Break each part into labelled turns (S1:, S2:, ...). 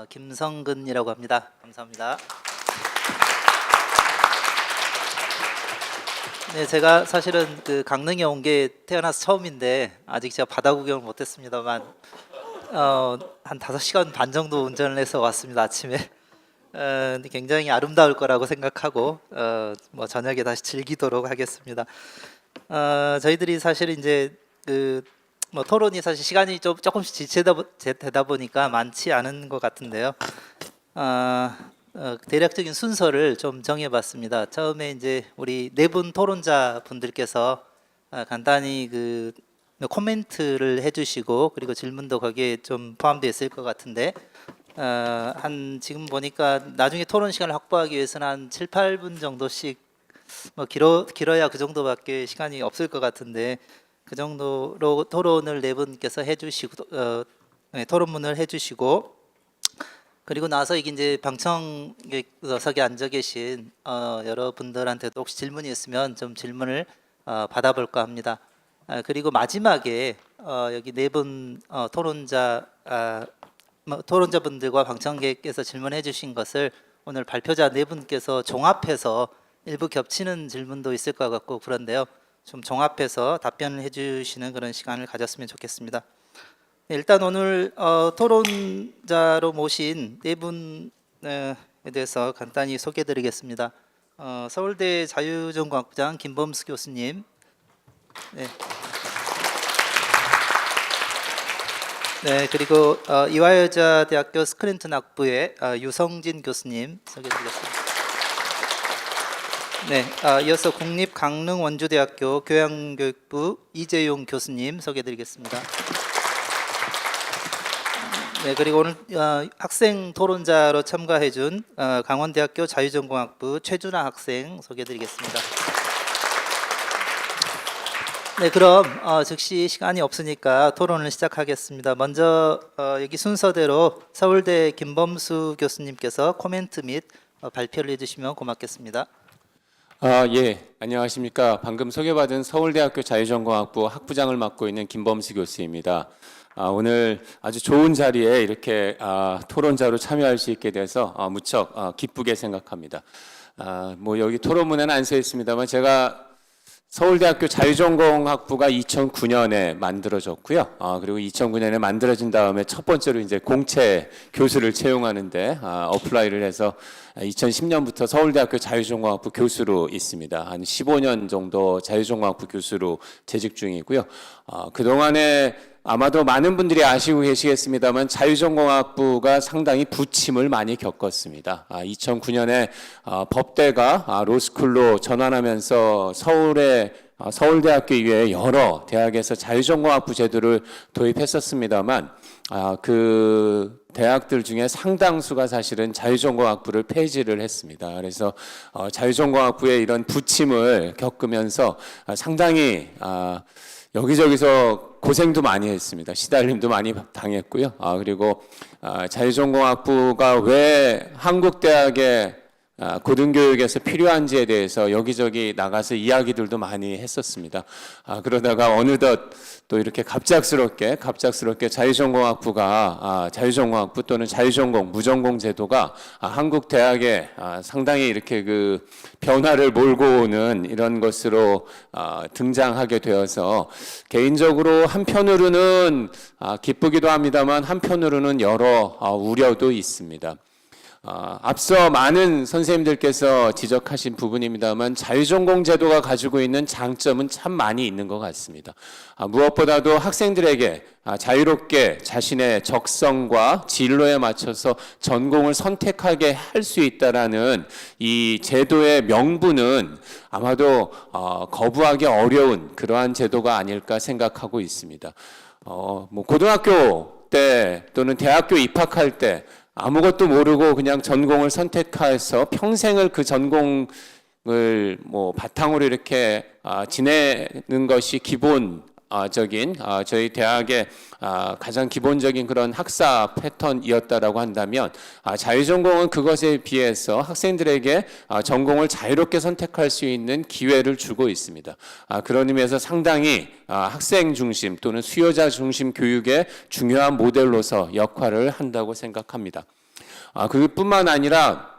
S1: 김성근이라고 합니다. 감사합니다. 네, 제가 사실은 그 강릉에 온 게 태어나서 처음인데 아직 제가 바다 구경을 못했습니다만 한 5시간 반 정도 운전을 해서 왔습니다. 아침에 근데 굉장히 아름다울 거라고 생각하고 뭐 저녁에 다시 즐기도록 하겠습니다. 저희들이 사실 이제 그 뭐 토론이 사실 시간이 조금씩 지체되다 보니까 많지 않은 것 같은데요. 대략적인 순서를 좀 정해봤습니다. 처음에 이제 우리 네 분 토론자 분들께서 간단히 그 코멘트를 해주시고 그리고 질문도 거기에 좀 포함되어 있을 것 같은데 한 지금 보니까 나중에 토론 시간을 확보하기 위해서는 한 7, 8분 정도씩 뭐 길어야 그 정도밖에 시간이 없을 것 같은데 그 정도로 토론을 네 분께서 해주시고 토론문을 해주시고 그리고 나서 이제 방청석에 앉아 계신 여러분들한테도 혹시 질문이 있으면 좀 질문을 받아볼까 합니다. 그리고 마지막에 여기 네 분 토론자분들과 방청객께서 질문해 주신 것을 오늘 발표자 네 분께서 종합해서 일부 겹치는 질문도 있을 것 같고 그런데요. 좀 종합해서 답변을 해주시는 그런 시간을 가졌으면 좋겠습니다. 일단 오늘 토론자로 모신 네 분에 대해서 간단히 소개해드리겠습니다. 서울대 자유전공학부장 김범수 교수님, 네, 그리고 이화여자대학교 스크린턴 학부의 유성진 교수님 소개해드리겠습니다. 네, 이어서 국립강릉원주대학교 교양교육부 이재용 교수님 소개해드리겠습니다. 네, 그리고 오늘 학생 토론자로 참가해준 강원대학교 자유전공학부 최준하 학생 소개해드리겠습니다. 네, 그럼 즉시 시간이 없으니까 토론을 시작하겠습니다. 먼저 여기 순서대로 서울대 김범수 교수님께서 코멘트 및 발표를 해주시면 고맙겠습니다.
S2: 예, 안녕하십니까. 방금 소개받은 서울대학교 자유전공학부 학부장을 맡고 있는 김범수 교수입니다. 오늘 아주 좋은 자리에 이렇게 토론자로 참여할 수 있게 돼서 무척 기쁘게 생각합니다. 뭐 여기 토론문에는 안 써 있습니다만 제가 서울대학교 자유전공학부가 2009년에 만들어졌고요. 그리고 2009년에 만들어진 다음에 첫 번째로 이제 공채 교수를 채용하는데 어플라이를 해서 2010년부터 서울대학교 자유전공학부 교수로 있습니다. 한 15년 정도 자유전공학부 교수로 재직 중이고요. 그동안에 아마도 많은 분들이 아시고 계시겠습니다만 자유전공학부가 상당히 부침을 많이 겪었습니다. 2009년에 법대가 로스쿨로 전환하면서 서울대학교 이외에 여러 대학에서 자유전공학부 제도를 도입했었습니다만 그 대학들 중에 상당수가 사실은 자유전공학부를 폐지를 했습니다. 그래서 자유전공학부의 이런 부침을 겪으면서 상당히 여기저기서 고생도 많이 했습니다. 시달림도 많이 당했고요. 그리고 자유전공학부가 왜 한국대학의 고등교육에서 필요한지에 대해서 여기저기 나가서 이야기들도 많이 했었습니다. 그러다가 어느덧 또 이렇게 갑작스럽게 자유전공학부가 자유전공학부 또는 자유전공, 무전공 제도가 한국 대학에 상당히 이렇게 그 변화를 몰고 오는 이런 것으로 등장하게 되어서 개인적으로 한편으로는 기쁘기도 합니다만 한편으로는 여러 우려도 있습니다. 앞서 많은 선생님들께서 지적하신 부분입니다만 자유전공 제도가 가지고 있는 장점은 참 많이 있는 것 같습니다. 무엇보다도 학생들에게 자유롭게 자신의 적성과 진로에 맞춰서 전공을 선택하게 할 수 있다라는 이 제도의 명분은 아마도 거부하기 어려운 그러한 제도가 아닐까 생각하고 있습니다. 뭐 고등학교 때 또는 대학교 입학할 때 아무것도 모르고 그냥 전공을 선택해서 평생을 그 전공을 뭐 바탕으로 이렇게 지내는 것이 기본 적인 저희 대학의 가장 기본적인 그런 학사 패턴이었다라고 한다면 자유전공은 그것에 비해서 학생들에게 전공을 자유롭게 선택할 수 있는 기회를 주고 있습니다. 그런 의미에서 상당히 학생 중심 또는 수요자 중심 교육의 중요한 모델로서 역할을 한다고 생각합니다. 그뿐만 아니라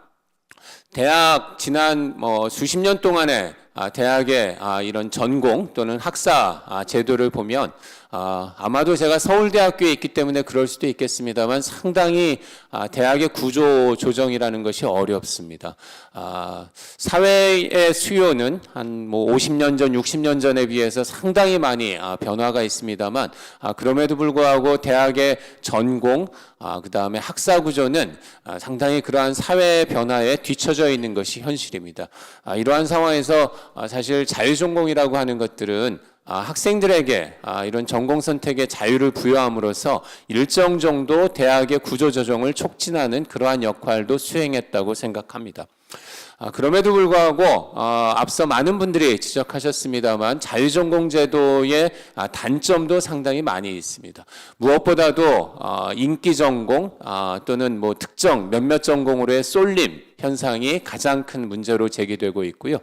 S2: 대학 지난 수십 년 동안의 대학의 이런 전공 또는 학사 제도를 보면 아마도 제가 서울대학교에 있기 때문에 그럴 수도 있겠습니다만 상당히 대학의 구조 조정이라는 것이 어렵습니다. 사회의 수요는 한 50년 전, 60년 전에 비해서 상당히 많이 변화가 있습니다만 그럼에도 불구하고 대학의 전공, 그 다음에 학사 구조는 상당히 그러한 사회 변화에 뒤처져 있는 것이 현실입니다. 이러한 상황에서 사실 자유전공이라고 하는 것들은 학생들에게 이런 전공 선택의 자유를 부여함으로써 일정 정도 대학의 구조 조정을 촉진하는 그러한 역할도 수행했다고 생각합니다. 그럼에도 불구하고 앞서 많은 분들이 지적하셨습니다만 자유전공 제도의 단점도 상당히 많이 있습니다. 무엇보다도 인기 전공 또는 특정 몇몇 전공으로의 쏠림 현상이 가장 큰 문제로 제기되고 있고요.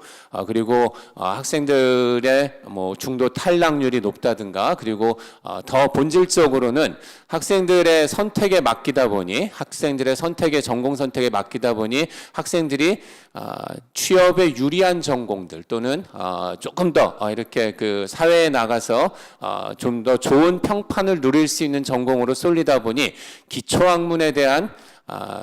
S2: 그리고 학생들의 중도 탈락률이 높다든가 그리고 더 본질적으로는 학생들의 선택에 맡기다 보니 학생들의 선택에 전공 선택에 맡기다 보니 학생들이 취업에 유리한 전공들 또는 조금 더 이렇게 그 사회에 나가서 좀 더 좋은 평판을 누릴 수 있는 전공으로 쏠리다 보니 기초학문에 대한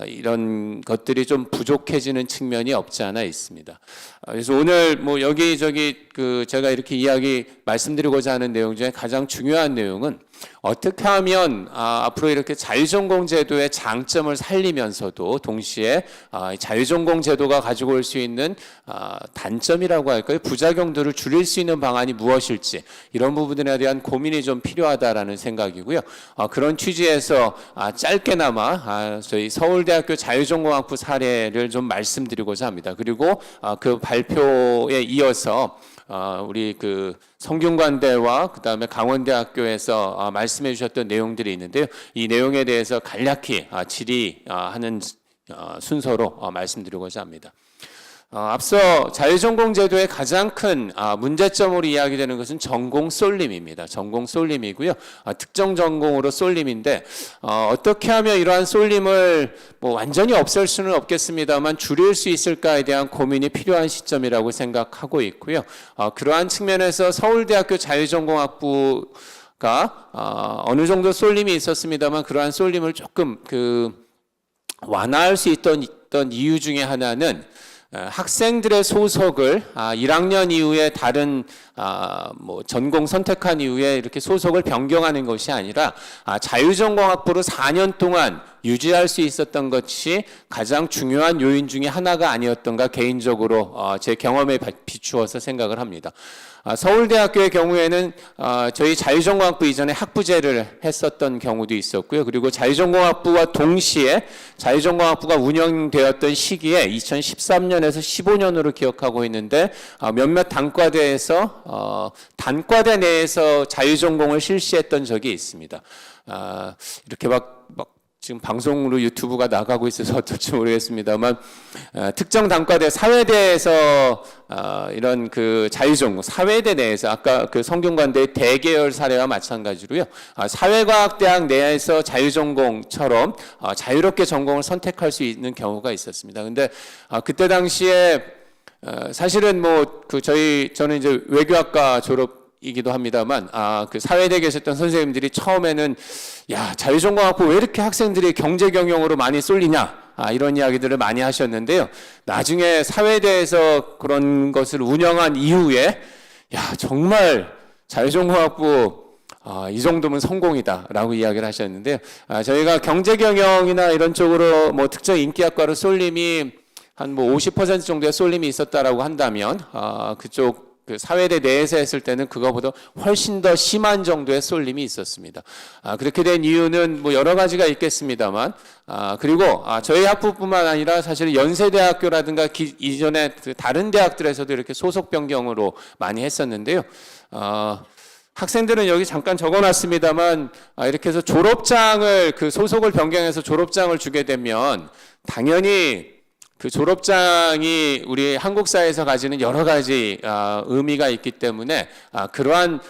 S2: 이런 것들이 좀 부족해지는 측면이 없지 않아 있습니다. 그래서 오늘 여기저기 제가 이렇게 말씀드리고자 하는 내용 중에 가장 중요한 내용은 어떻게 하면 앞으로 이렇게 자유전공 제도의 장점을 살리면서도 동시에 자유전공 제도가 가지고 올 수 있는 단점이라고 할까요? 부작용들을 줄일 수 있는 방안이 무엇일지 이런 부분들에 대한 고민이 좀 필요하다라는 생각이고요. 그런 취지에서 짧게나마 저희 서울대학교 자유전공학부 사례를 좀 말씀드리고자 합니다. 그리고 그 발표에 이어서 우리 그 성균관대와 그 다음에 강원대학교에서 말씀해 주셨던 내용들이 있는데요. 이 내용에 대해서 간략히 질의하는 순서로 말씀드리고자 합니다. 앞서 자유전공 제도의 가장 큰 문제점으로 이야기되는 것은 전공 쏠림입니다. 전공 쏠림이고요. 특정 전공으로 쏠림인데 어떻게 하면 이러한 쏠림을 완전히 없앨 수는 없겠습니다만 줄일 수 있을까에 대한 고민이 필요한 시점이라고 생각하고 있고요. 그러한 측면에서 서울대학교 자유전공학부가 어느 정도 쏠림이 있었습니다만 그러한 쏠림을 조금 완화할 수 있던 이유 중에 하나는 학생들의 소속을 1학년 이후에 다른 전공 선택한 이후에 이렇게 소속을 변경하는 것이 아니라 자유전공학부로 4년 동안 유지할 수 있었던 것이 가장 중요한 요인 중에 하나가 아니었던가 개인적으로 제 경험에 비추어서 생각을 합니다. 서울대학교의 경우에는 저희 자유전공학부 이전에 학부제를 했었던 경우도 있었고요. 그리고 자유전공학부와 동시에 자유전공학부가 운영되었던 시기에 2013년에서 15년으로 기억하고 있는데 몇몇 단과대에서 단과대 내에서 자유전공을 실시했던 적이 있습니다. 이렇게 지금 방송으로 유튜브가 나가고 있어서 어떨지 모르겠습니다만 특정 단과대 사회대에서 이런 그 자유전공 사회대 내에서 아까 그 성균관대의 대계열 사례와 마찬가지로요. 사회과학대학 내에서 자유전공처럼 자유롭게 전공을 선택할 수 있는 경우가 있었습니다. 근데 그때 당시에 사실은 저는 이제 외교학과 졸업이기도 합니다만 그 사회대에 계셨던 선생님들이 처음에는 자유전공학부 왜 이렇게 학생들이 경제 경영으로 많이 쏠리냐 이런 이야기들을 많이 하셨는데요. 나중에 사회대에서 그런 것을 운영한 이후에 정말 자유전공학부 이 정도면 성공이다라고 이야기를 하셨는데요. 저희가 경제 경영이나 이런 쪽으로 특정 인기학과로 쏠림이 한 50% 정도의 쏠림이 있었다라고 한다면 그쪽 그 사회대 내에서 했을 때는 그거보다 훨씬 더 심한 정도의 쏠림이 있었습니다. 그렇게 된 이유는 여러 가지가 있겠습니다만 그리고 저희 학부뿐만 아니라 사실 연세대학교라든가 이전에 다른 대학들에서도 이렇게 소속 변경으로 많이 했었는데요. 학생들은 여기 잠깐 적어놨습니다만 이렇게 해서 졸업장을 그 소속을 변경해서 졸업장을 주게 되면 당연히 그 졸업장이 우리 한국 사회에서 가지는 여러 가지 의미가 있기 때문에 그러한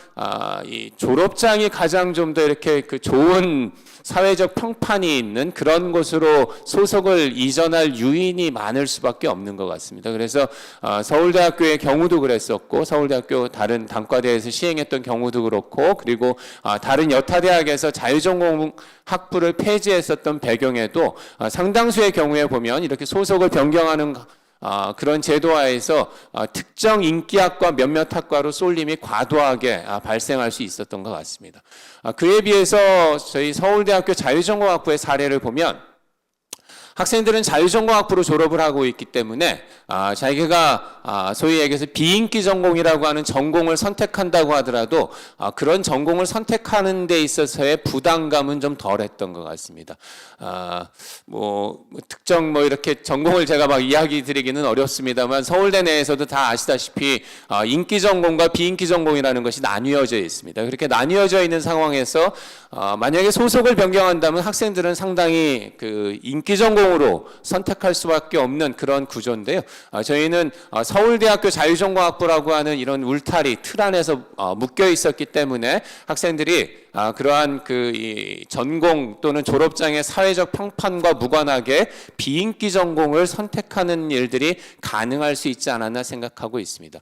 S2: 이 졸업장이 가장 좀 더 이렇게 그 좋은 사회적 평판이 있는 그런 곳으로 소속을 이전할 유인이 많을 수밖에 없는 것 같습니다. 그래서 서울대학교의 경우도 그랬었고, 서울대학교 다른 단과대에서 시행했던 경우도 그렇고, 그리고 다른 여타대학에서 자유전공 학부를 폐지했었던 배경에도 상당수의 경우에 보면 이렇게 소속을 변경하는 그런 제도화에서 특정 인기학과 몇몇 학과로 쏠림이 과도하게 발생할 수 있었던 것 같습니다. 그에 비해서 저희 서울대학교 자유전공학부의 사례를 보면 학생들은 자유전공학부로 졸업을 하고 있기 때문에 자기가 소위 얘기해서 비인기 전공이라고 하는 전공을 선택한다고 하더라도 그런 전공을 선택하는 데 있어서의 부담감은 좀 덜했던 것 같습니다. 뭐 특정 뭐 이렇게 전공을 제가 막 이야기 드리기는 어렵습니다만 서울대 내에서도 다 아시다시피 인기 전공과 비인기 전공이라는 것이 나뉘어져 있습니다. 그렇게 나뉘어져 있는 상황에서 만약에 소속을 변경한다면 학생들은 상당히 그 인기 전공으로 선택할 수밖에 없는 그런 구조인데요. 저희는 서울대학교 자유전공학부라고 하는 이런 울타리 틀 안에서 묶여 있었기 때문에 학생들이 그러한 이 전공 또는 졸업장의 사회적 평판과 무관하게 비인기 전공을 선택하는 일들이 가능할 수 있지 않았나 생각하고 있습니다.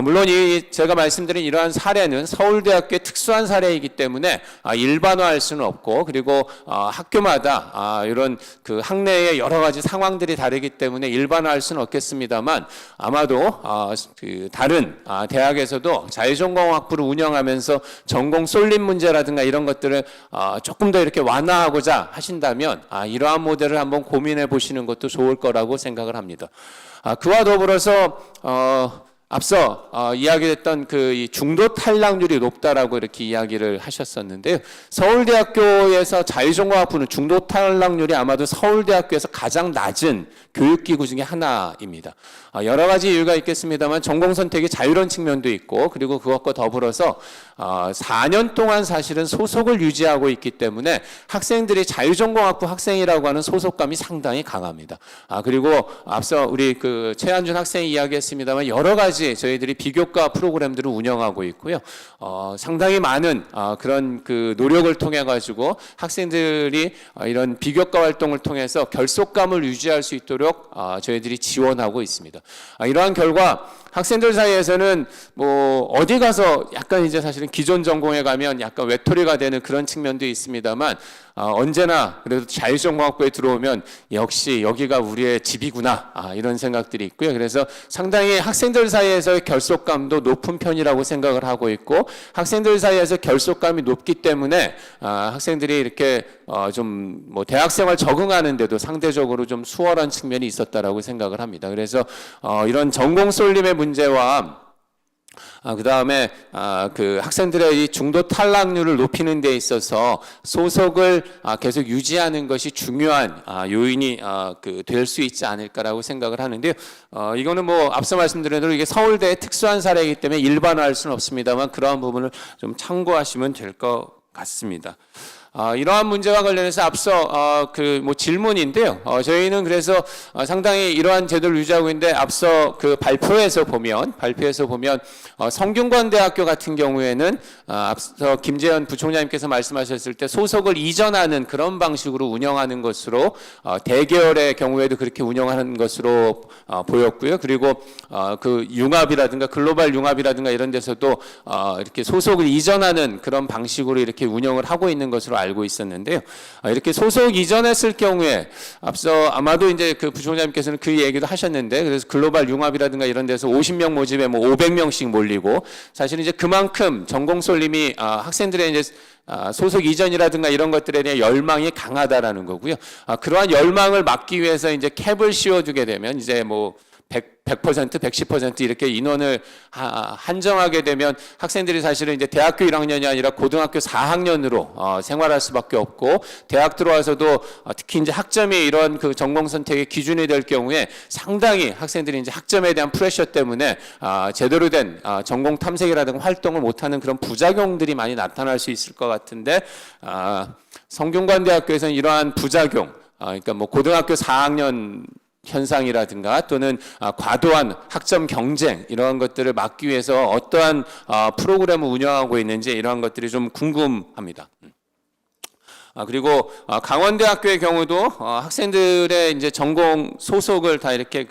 S2: 물론 제가 말씀드린 이러한 사례는 서울대학교의 특수한 사례이기 때문에 일반화할 수는 없고, 그리고 학교마다 이런 그 학내의 여러 가지 상황들이 다르기 때문에 일반화할 수는 없겠습니다만 아마도 그 다른 대학에서도 자유전공학부를 운영하면서 전공 쏠림 문제라든가 이런 것들을 조금 더 이렇게 완화하고자 하신다면 이러한 모델을 한번 고민해 보시는 것도 좋을 거라고 생각을 합니다. 그와 더불어서 앞서 이야기했던 그 중도 탈락률이 높다라고 이렇게 이야기를 하셨었는데요. 서울대학교에서 자유전공학부는 중도 탈락률이 아마도 서울대학교에서 가장 낮은 교육기구 중에 하나입니다. 여러 가지 이유가 있겠습니다만 전공 선택이 자유로운 측면도 있고, 그리고 그것과 더불어서 4년 동안 사실은 소속을 유지하고 있기 때문에 학생들이 자유전공학부 학생이라고 하는 소속감이 상당히 강합니다. 그리고 앞서 우리 그 최한준 학생이 이야기했습니다만 여러 가지 저희들이 비교과 프로그램들을 운영하고 있고요. 상당히 많은 그런 그 노력을 통해 가지고 학생들이 이런 비교과 활동을 통해서 결속감을 유지할 수 있도록 저희들이 지원하고 있습니다. 이러한 결과 학생들 사이에서는 뭐 어디 가서 약간 이제 사실은 기존 전공에 가면 약간 외톨이가 되는 그런 측면도 있습니다만 언제나 그래도 자유전공학부에 들어오면 역시 여기가 우리의 집이구나 이런 생각들이 있고요. 그래서 상당히 학생들 사이에서의 결속감도 높은 편이라고 생각을 하고 있고, 학생들 사이에서 결속감이 높기 때문에 학생들이 이렇게 좀 뭐 대학생활 적응하는데도 상대적으로 좀 수월한 측면이 있었다라고 생각을 합니다. 그래서 이런 전공 쏠림의 문제와 그 다음에 그 학생들의 이 중도 탈락률을 높이는 데 있어서 소속을 계속 유지하는 것이 중요한 요인이 될 수 있지 않을까라고 생각을 하는데요. 이거는 뭐 앞서 말씀드린 대로 이게 서울대의 특수한 사례이기 때문에 일반화할 수는 없습니다만 그러한 부분을 좀 참고하시면 될 것 같습니다. 이러한 문제와 관련해서 앞서 그 뭐 질문인데요. 저희는 그래서 상당히 이러한 제도를 유지하고 있는데 앞서 그 발표에서 보면 성균관대학교 같은 경우에는 앞서 김재현 부총장님께서 말씀하셨을 때 소속을 이전하는 그런 방식으로 운영하는 것으로 대개월의 경우에도 그렇게 운영하는 것으로 보였고요. 그리고 그 융합이라든가 글로벌 융합이라든가 이런 데서도 이렇게 소속을 이전하는 그런 방식으로 이렇게 운영을 하고 있는 것으로 알고 있었는데요. 이렇게 소속 이전했을 경우에 앞서 아마도 이제 그 부총장님께서는 그 얘기도 하셨는데, 그래서 글로벌 융합이라든가 이런 데서 50명 모집에 뭐 500명씩 몰리고 사실은 이제 그만큼 전공 쏠림이 학생들의 이제 소속 이전이라든가 이런 것들에 대한 열망이 강하다라는 거고요. 그러한 열망을 막기 위해서 이제 캡을 씌워두게 되면 이제 뭐 100%, 110% 이렇게 인원을 한정하게 되면 학생들이 사실은 이제 대학교 1학년이 아니라 고등학교 4학년으로 생활할 수밖에 없고, 대학 들어와서도 특히 이제 학점이 이런 그 전공 선택의 기준이 될 경우에 상당히 학생들이 이제 학점에 대한 프레셔 때문에 제대로 된 전공 탐색이라든가 활동을 못하는 그런 부작용들이 많이 나타날 수 있을 것 같은데, 성균관대학교에서는 이러한 부작용, 그러니까 뭐 고등학교 4학년 현상이라든가 또는 과도한 학점 경쟁 이러한 것들을 막기 위해서 어떠한 프로그램을 운영하고 있는지 이러한 것들이 좀 궁금합니다. 그리고 강원대학교의 경우도 학생들의 이제 전공 소속을 다 이렇게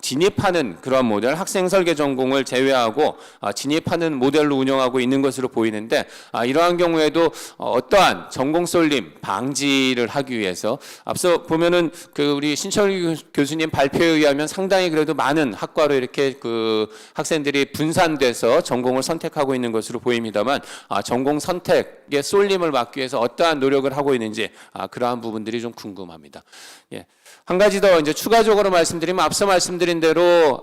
S2: 진입하는 그런 모델, 학생 설계 전공을 제외하고 진입하는 모델로 운영하고 있는 것으로 보이는데, 이러한 경우에도 어떠한 전공 쏠림 방지를 하기 위해서 앞서 보면은 우리 신철규 교수님 발표에 의하면 상당히 그래도 많은 학과로 이렇게 학생들이 분산돼서 전공을 선택하고 있는 것으로 보입니다만, 전공 선택의 쏠림을 막기 위해서 어떠한 노력을 하고 있는지 그러한 부분들이 좀 궁금합니다. 예. 한 가지 더 이제 추가적으로 말씀드리면, 앞서 말씀드린 대로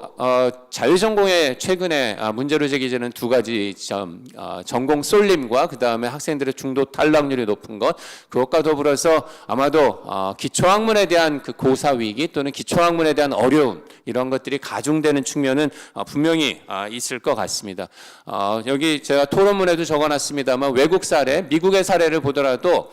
S2: 자유전공에 최근에 문제로 제기되는 두 가지 점, 전공 쏠림과 그 다음에 학생들의 중도 탈락률이 높은 것, 그것과 더불어서 아마도 기초학문에 대한 그 고사 위기 또는 기초학문에 대한 어려움, 이런 것들이 가중되는 측면은 분명히 있을 것 같습니다. 여기 제가 토론문에도 적어놨습니다만, 외국 사례, 미국의 사례를 보더라도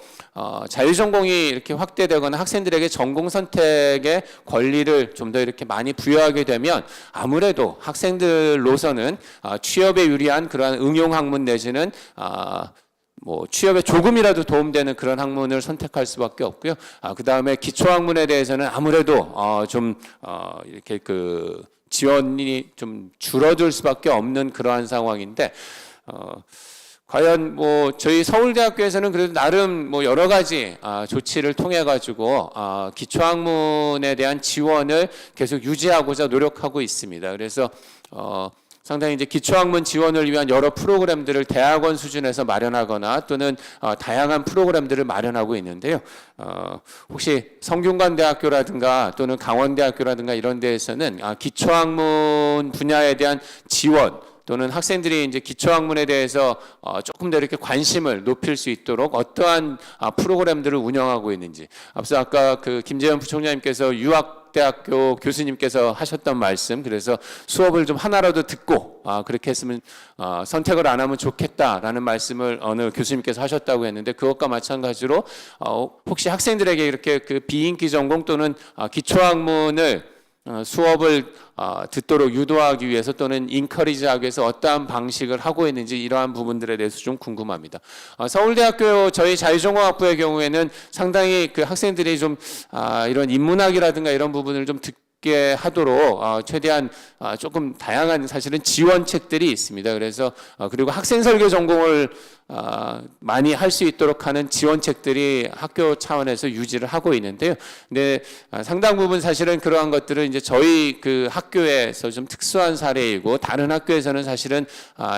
S2: 자유전공이 이렇게 확대되거나 학생들에게 전공 선택의 권리를 좀 더 이렇게 많이 부여하게 되면 아무래도 학생들로서는 취업에 유리한 그러한 응용 학문 내지는 뭐 취업에 조금이라도 도움되는 그런 학문을 선택할 수밖에 없고요. 그 다음에 기초 학문에 대해서는 아무래도 이렇게 지원이 좀 줄어들 수밖에 없는 그러한 상황인데, 과연 뭐 저희 서울대학교에서는 그래도 나름 뭐 여러 가지 조치를 통해 가지고 기초학문에 대한 지원을 계속 유지하고자 노력하고 있습니다. 그래서 상당히 이제 기초학문 지원을 위한 여러 프로그램들을 대학원 수준에서 마련하거나 또는 다양한 프로그램들을 마련하고 있는데요. 혹시 성균관대학교라든가 또는 강원대학교라든가 이런 데에서는 기초학문 분야에 대한 지원 또는 학생들이 이제 기초학문에 대해서 조금 더 이렇게 관심을 높일 수 있도록 어떠한 프로그램들을 운영하고 있는지, 앞서 아까 김재현 부총장님께서 유학대학교 교수님께서 하셨던 말씀, 그래서 수업을 좀 하나라도 듣고 그렇게 했으면 선택을 안 하면 좋겠다라는 말씀을 어느 교수님께서 하셨다고 했는데, 그것과 마찬가지로 혹시 학생들에게 이렇게 비인기 전공 또는 기초학문을 수업을 듣도록 유도하기 위해서 또는 인커리지하기 위해서 어떠한 방식을 하고 있는지, 이러한 부분들에 대해서 좀 궁금합니다. 서울대학교 저희 자유전공학부의 경우에는 상당히 학생들이 좀 이런 인문학이라든가 이런 부분을 좀 듣게 하도록 최대한 조금 다양한 사실은 지원책들이 있습니다. 그래서 그리고 학생 설계 전공을 많이 할 수 있도록 하는 지원책들이 학교 차원에서 유지를 하고 있는데요. 근데 상당 부분 사실은 그러한 것들은 이제 저희 학교에서 좀 특수한 사례이고, 다른 학교에서는 사실은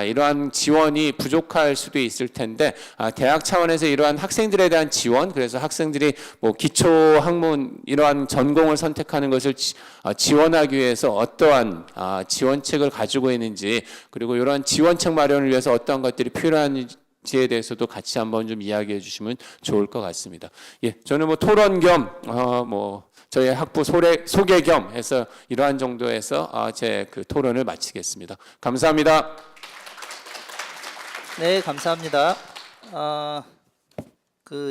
S2: 이러한 지원이 부족할 수도 있을 텐데, 대학 차원에서 이러한 학생들에 대한 지원, 그래서 학생들이 뭐 기초 학문 이러한 전공을 선택하는 것을 지원하기 위해서 어떠한 지원책을 가지고 있는지, 그리고 이러한 지원책 마련을 위해서 어떠한 것들이 필요한지 지에 대해서도 같이 한번 좀 이야기해 주시면 좋을 것 같습니다. 예, 저는 뭐 토론 겸 저희 학부 소개 겸 해서 이러한 정도에서 제 토론을 마치겠습니다. 감사합니다.
S1: 네, 감사합니다.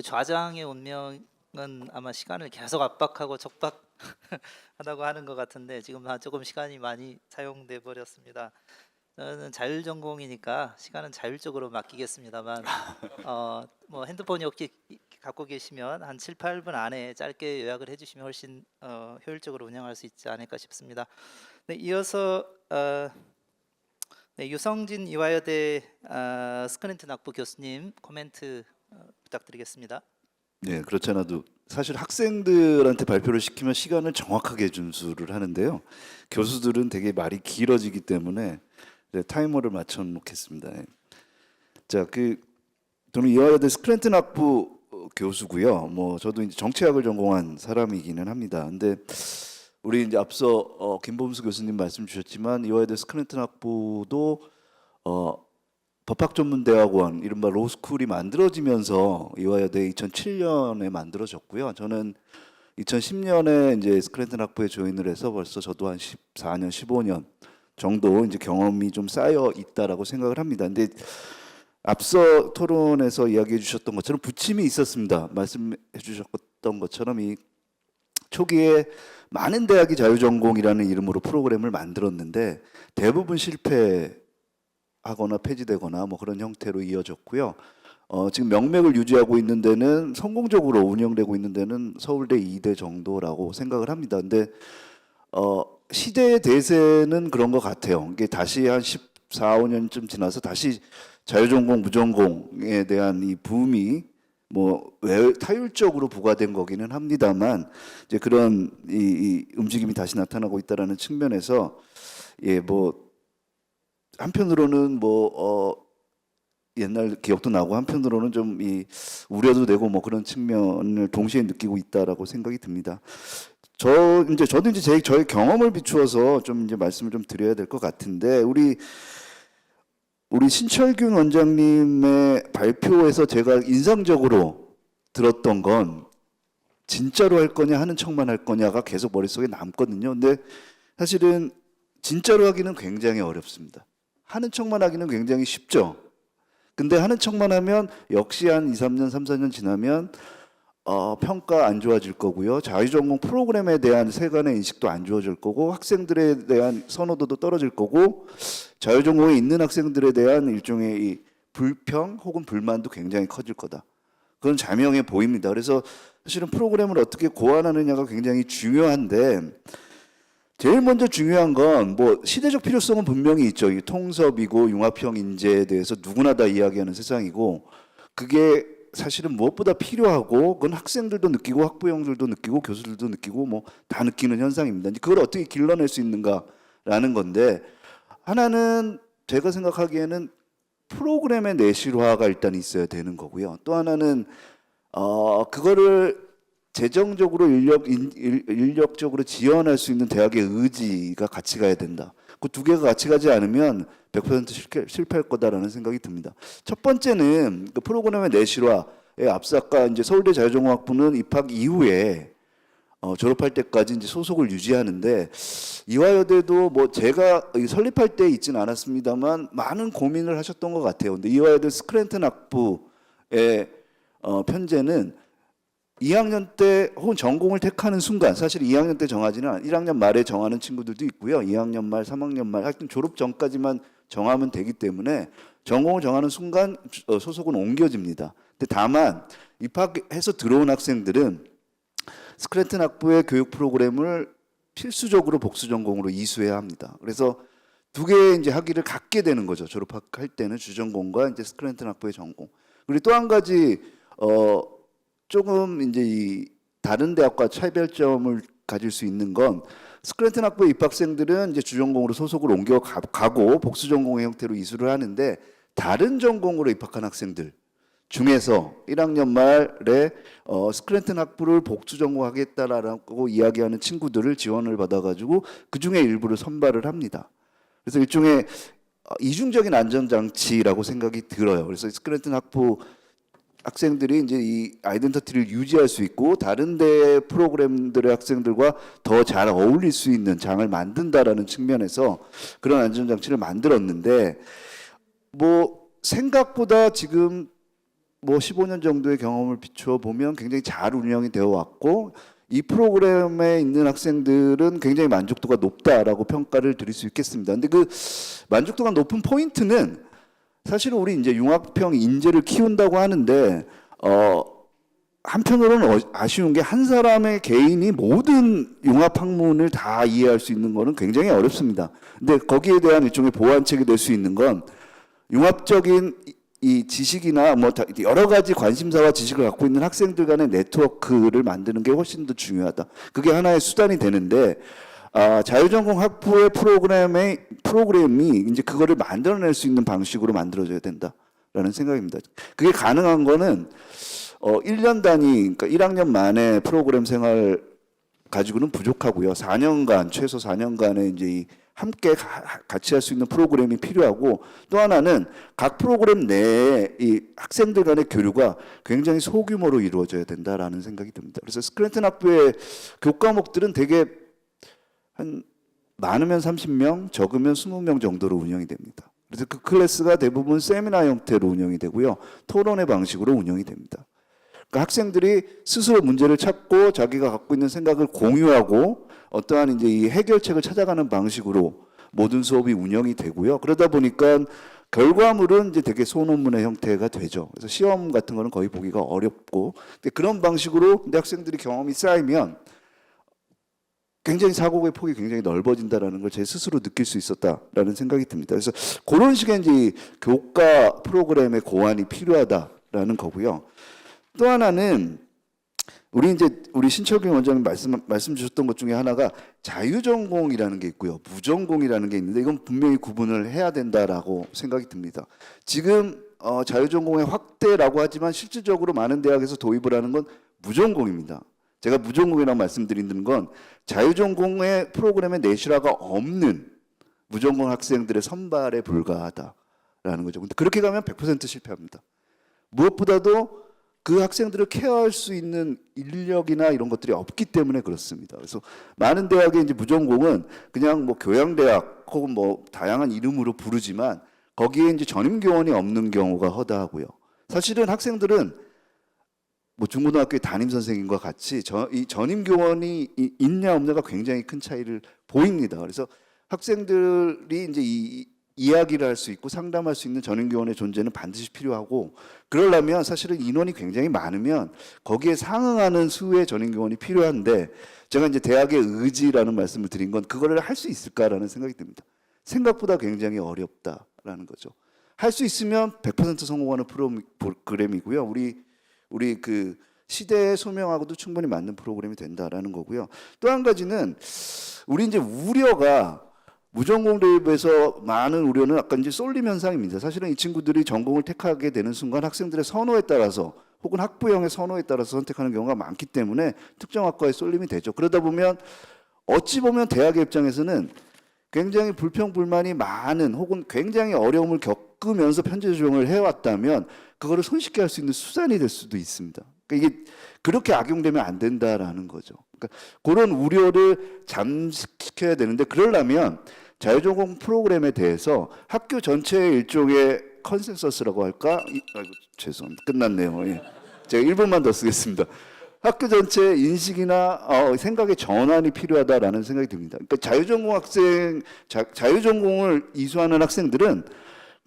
S1: 좌장의 운명은 아마 시간을 계속 압박하고 촉박하다고 하는 것 같은데, 지금 조금 시간이 많이 사용돼 버렸습니다. 저는 자율전공이니까 시간은 자율적으로 맡기겠습니다만, 뭐 핸드폰이 혹시 갖고 계시면 한 7, 8분 안에 짧게 요약을 해주시면 훨씬 효율적으로 운영할 수 있지 않을까 싶습니다. 네, 이어서 유성진 이화여대 스크린트 낙부 교수님 코멘트 부탁드리겠습니다.
S3: 네, 그렇지 않아도 사실 학생들한테 발표를 시키면 시간을 정확하게 준수를 하는데요. 교수들은 되게 말이 길어지기 때문에 타이머를 맞춰 놓겠습니다. 자, 저는 이화여대 스크린트 낙부 교수고요. 뭐 저도 이제 정치학을 전공한 사람이기는 합니다. 근데 우리 이제 앞서 김범수 교수님 말씀 주셨지만 이화여대 스크랜턴 학부도 법학전문대학원 이른바 로스쿨이 만들어지면서 이화여대 2007년에 만들어졌고요. 저는 2010년에 이제 스크랜턴 학부에 조인을 해서 벌써 저도 한 14년, 15년 정도 이제 경험이 좀 쌓여 있다라고 생각을 합니다. 근데 앞서 토론에서 이야기해 주셨던 것처럼 부침이 있었습니다. 말씀해 주셨던 것처럼 이 초기에 많은 대학이 자유전공이라는 이름으로 프로그램을 만들었는데 대부분 실패하거나 폐지되거나 뭐 그런 형태로 이어졌고요. 지금 명맥을 유지하고 있는 데는 성공적으로 운영되고 있는 데는 서울대 2대 정도라고 생각을 합니다. 근데 시대의 대세는 그런 것 같아요. 이게 다시 한 14, 15년쯤 지나서 다시 자유전공, 무전공에 대한 이 붐이 뭐 타율적으로 부과된 거기는 합니다만 이제 그런 이 움직임이 다시 나타나고 있다라는 측면에서 뭐 한편으로는 옛날 기억도 나고 한편으로는 좀 우려도 되고 뭐 그런 측면을 동시에 느끼고 있다라고 생각이 듭니다. 저도 이제 저의 경험을 비추어서 좀 이제 말씀을 좀 드려야 될 것 같은데 우리 신철균 원장님의 발표에서 제가 인상적으로 들었던 건 진짜로 할 거냐 하는 척만 할 거냐가 계속 머릿속에 남거든요. 근데 사실은 진짜로 하기는 굉장히 어렵습니다. 하는 척만 하기는 굉장히 쉽죠. 근데 하는 척만 하면 역시 한 2, 3년, 3, 4년 지나면 평가 안 좋아질 거고요. 자유전공 프로그램에 대한 세간의 인식도 안 좋아질 거고 학생들에 대한 선호도도 떨어질 거고 자유전공에 있는 학생들에 대한 일종의 이 불평 혹은 불만도 굉장히 커질 거다. 그건 자명해 보입니다. 그래서 사실은 프로그램을 어떻게 고안하느냐가 굉장히 중요한데 제일 먼저 중요한 건 뭐 시대적 필요성은 분명히 있죠. 이 통섭이고 융합형 인재에 대해서 누구나 다 이야기하는 세상이고 그게 사실은 무엇보다 필요하고 그건 학생들도 느끼고 학부형들도 느끼고 교수들도 느끼고 뭐 다 느끼는 현상입니다. 그걸 어떻게 길러낼 수 있는가라는 건데 하나는 제가 생각하기에는 프로그램의 내실화가 일단 있어야 되는 거고요. 또 하나는 그거를 재정적으로 인력적으로 지원할 수 있는 대학의 의지가 같이 가야 된다. 그 두 개가 같이 가지 않으면 100% 실패할 거다라는 생각이 듭니다. 첫 번째는 그 프로그램의 내실화에 앞서 아까 이제 서울대 자유전공학부는 입학 이후에 졸업할 때까지 이제 소속을 유지하는데 이화여대도 뭐 제가 설립할 때 있지는 않았습니다만 많은 고민을 하셨던 것 같아요. 근데 이화여대 스크랜턴 학부의 편제는 2학년 때 혹은 전공을 택하는 순간 사실 2학년 때 정하지는 1학년 말에 정하는 친구들도 있고요. 2학년 말, 3학년 말 하여튼 졸업 전까지만 정하면 되기 때문에 전공을 정하는 순간 소속은 옮겨집니다. 근데 다만 입학해서 들어온 학생들은 스크랜턴 학부의 교육 프로그램을 필수적으로 복수 전공으로 이수해야 합니다. 그래서 두 개의 이제 학위를 갖게 되는 거죠. 졸업할 때는 주전공과 이제 스크랜턴 학부의 전공. 그리고 또 한 가지 조금 이제 이 다른 대학과 차별점을 가질 수 있는 건 스크랜턴 학부 입학생들은 이제 주전공으로 소속을 옮겨가고 복수 전공의 형태로 이수를 하는데 다른 전공으로 입학한 학생들 중에서 1학년 말에 스크랜턴 학부를 복수 전공하겠다라고 이야기하는 친구들을 지원을 받아가지고 그 중에 일부를 선발을 합니다. 그래서 일종의 이중적인 안전장치라고 생각이 들어요. 그래서 스크랜턴 학부 학생들이 이제 이 아이덴티티를 유지할 수 있고 다른 대 프로그램들의 학생들과 더 잘 어울릴 수 있는 장을 만든다라는 측면에서 그런 안전장치를 만들었는데 뭐 생각보다 지금 뭐 15년 정도의 경험을 비추어 보면 굉장히 잘 운영이 되어 왔고 이 프로그램에 있는 학생들은 굉장히 만족도가 높다라고 평가를 드릴 수 있겠습니다. 근데 그 만족도가 높은 포인트는 사실은 우리 이제 융합형 인재를 키운다고 하는데 한편으로는 아쉬운 게 한 사람의 개인이 모든 융합 학문을 다 이해할 수 있는 거는 굉장히 어렵습니다. 근데 거기에 대한 일종의 보완책이 될 수 있는 건 융합적인 이 지식이나 뭐 여러 가지 관심사와 지식을 갖고 있는 학생들 간의 네트워크를 만드는 게 훨씬 더 중요하다. 그게 하나의 수단이 되는데 자유전공 학부의 프로그램이 이제 그거를 만들어낼 수 있는 방식으로 만들어져야 된다라는 생각입니다. 그게 가능한 거는 1년 단위, 그러니까 1학년 만에 프로그램 생활 가지고는 부족하고요. 4년간 최소 4년간의 이제 이 함께 같이 할 수 있는 프로그램이 필요하고, 또 하나는 각 프로그램 내에 이 학생들 간의 교류가 굉장히 소규모로 이루어져야 된다라는 생각이 듭니다. 그래서 스크랜턴 학부의 교과목들은 되게 한 많으면 30명, 적으면 20명 정도로 운영이 됩니다. 그래서 그 클래스가 대부분 세미나 형태로 운영이 되고요. 토론의 방식으로 운영이 됩니다. 그러니까 학생들이 스스로 문제를 찾고 자기가 갖고 있는 생각을 공유하고 어떠한 이제 이 해결책을 찾아가는 방식으로 모든 수업이 운영이 되고요. 그러다 보니까 결과물은 이제 되게 소논문의 형태가 되죠. 그래서 시험 같은 거는 거의 보기가 어렵고, 근데 그런 방식으로 근데 학생들이 경험이 쌓이면 굉장히 사고의 폭이 굉장히 넓어진다라는 걸 제 스스로 느낄 수 있었다라는 생각이 듭니다. 그래서 그런 식의 이제 이 교과 프로그램의 고안이 필요하다라는 거고요. 또 하나는 우리 신철균 원장님 말씀 주셨던 것 중에 하나가 자유전공이라는 게 있고요, 무전공이라는 게 있는데 이건 분명히 구분을 해야 된다라고 생각이 듭니다. 지금 자유전공의 확대라고 하지만 실질적으로 많은 대학에서 도입을 하는 건 무전공입니다. 제가 무전공이라고 말씀드리는 건 자유전공의 프로그램에 내실화가 없는 무전공 학생들의 선발에 불과하다라는 거죠. 근데 그렇게 가면 100% 실패합니다. 무엇보다도 그 학생들을 케어할 수 있는 인력이나 이런 것들이 없기 때문에 그렇습니다. 그래서 많은 대학의 이제 무전공은 그냥 뭐 교양대학 혹은 뭐 다양한 이름으로 부르지만 거기에 이제 전임교원이 없는 경우가 허다하고요. 사실은 학생들은 뭐 중고등학교의 담임 선생님과 같이 이 전임교원이 있냐 없냐가 굉장히 큰 차이를 보입니다. 그래서 학생들이 이제 이야기를 할 수 있고 상담할 수 있는 전임교원의 존재는 반드시 필요하고, 그러려면 사실은 인원이 굉장히 많으면 거기에 상응하는 수의 전임교원이 필요한데, 제가 이제 대학의 의지라는 말씀을 드린 건 그거를 할 수 있을까라는 생각이 듭니다. 생각보다 굉장히 어렵다라는 거죠. 할 수 있으면 100% 성공하는 프로그램이고요. 우리 그 시대의 소명하고도 충분히 맞는 프로그램이 된다라는 거고요. 또 한 가지는 우리 이제 우려가 무전공 대입에서 많은 우려는 아까 이제 쏠림 현상입니다. 사실은 이 친구들이 전공을 택하게 되는 순간 학생들의 선호에 따라서 혹은 학부형의 선호에 따라서 선택하는 경우가 많기 때문에 특정 학과에 쏠림이 되죠. 그러다 보면 어찌 보면 대학의 입장에서는 굉장히 불평불만이 많은 혹은 굉장히 어려움을 겪으면서 편제 조정을 해왔다면 그거를 손쉽게 할 수 있는 수단이 될 수도 있습니다. 그러니까 이게 그렇게 악용되면 안 된다라는 거죠. 그러니까 그런 우려를 잠식시켜야 되는데, 그러려면 자유전공 프로그램에 대해서 학교 전체의 일종의 컨센서스라고 할까? 아이고, 죄송합니다. 끝났네요. 예. 제가 1분만 더 쓰겠습니다. 학교 전체의 인식이나 생각의 전환이 필요하다라는 생각이 듭니다. 그러니까 자유전공을 이수하는 학생들은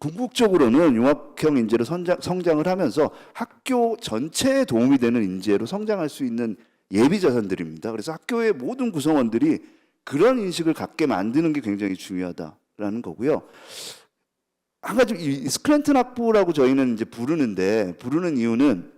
S3: 궁극적으로는 융합형 인재로 성장을 하면서 학교 전체에 도움이 되는 인재로 성장할 수 있는 예비 자산들입니다. 그래서 학교의 모든 구성원들이 그런 인식을 갖게 만드는 게 굉장히 중요하다라는 거고요. 한 가지 이 스크랜턴 학부라고 저희는 이제 부르는 이유는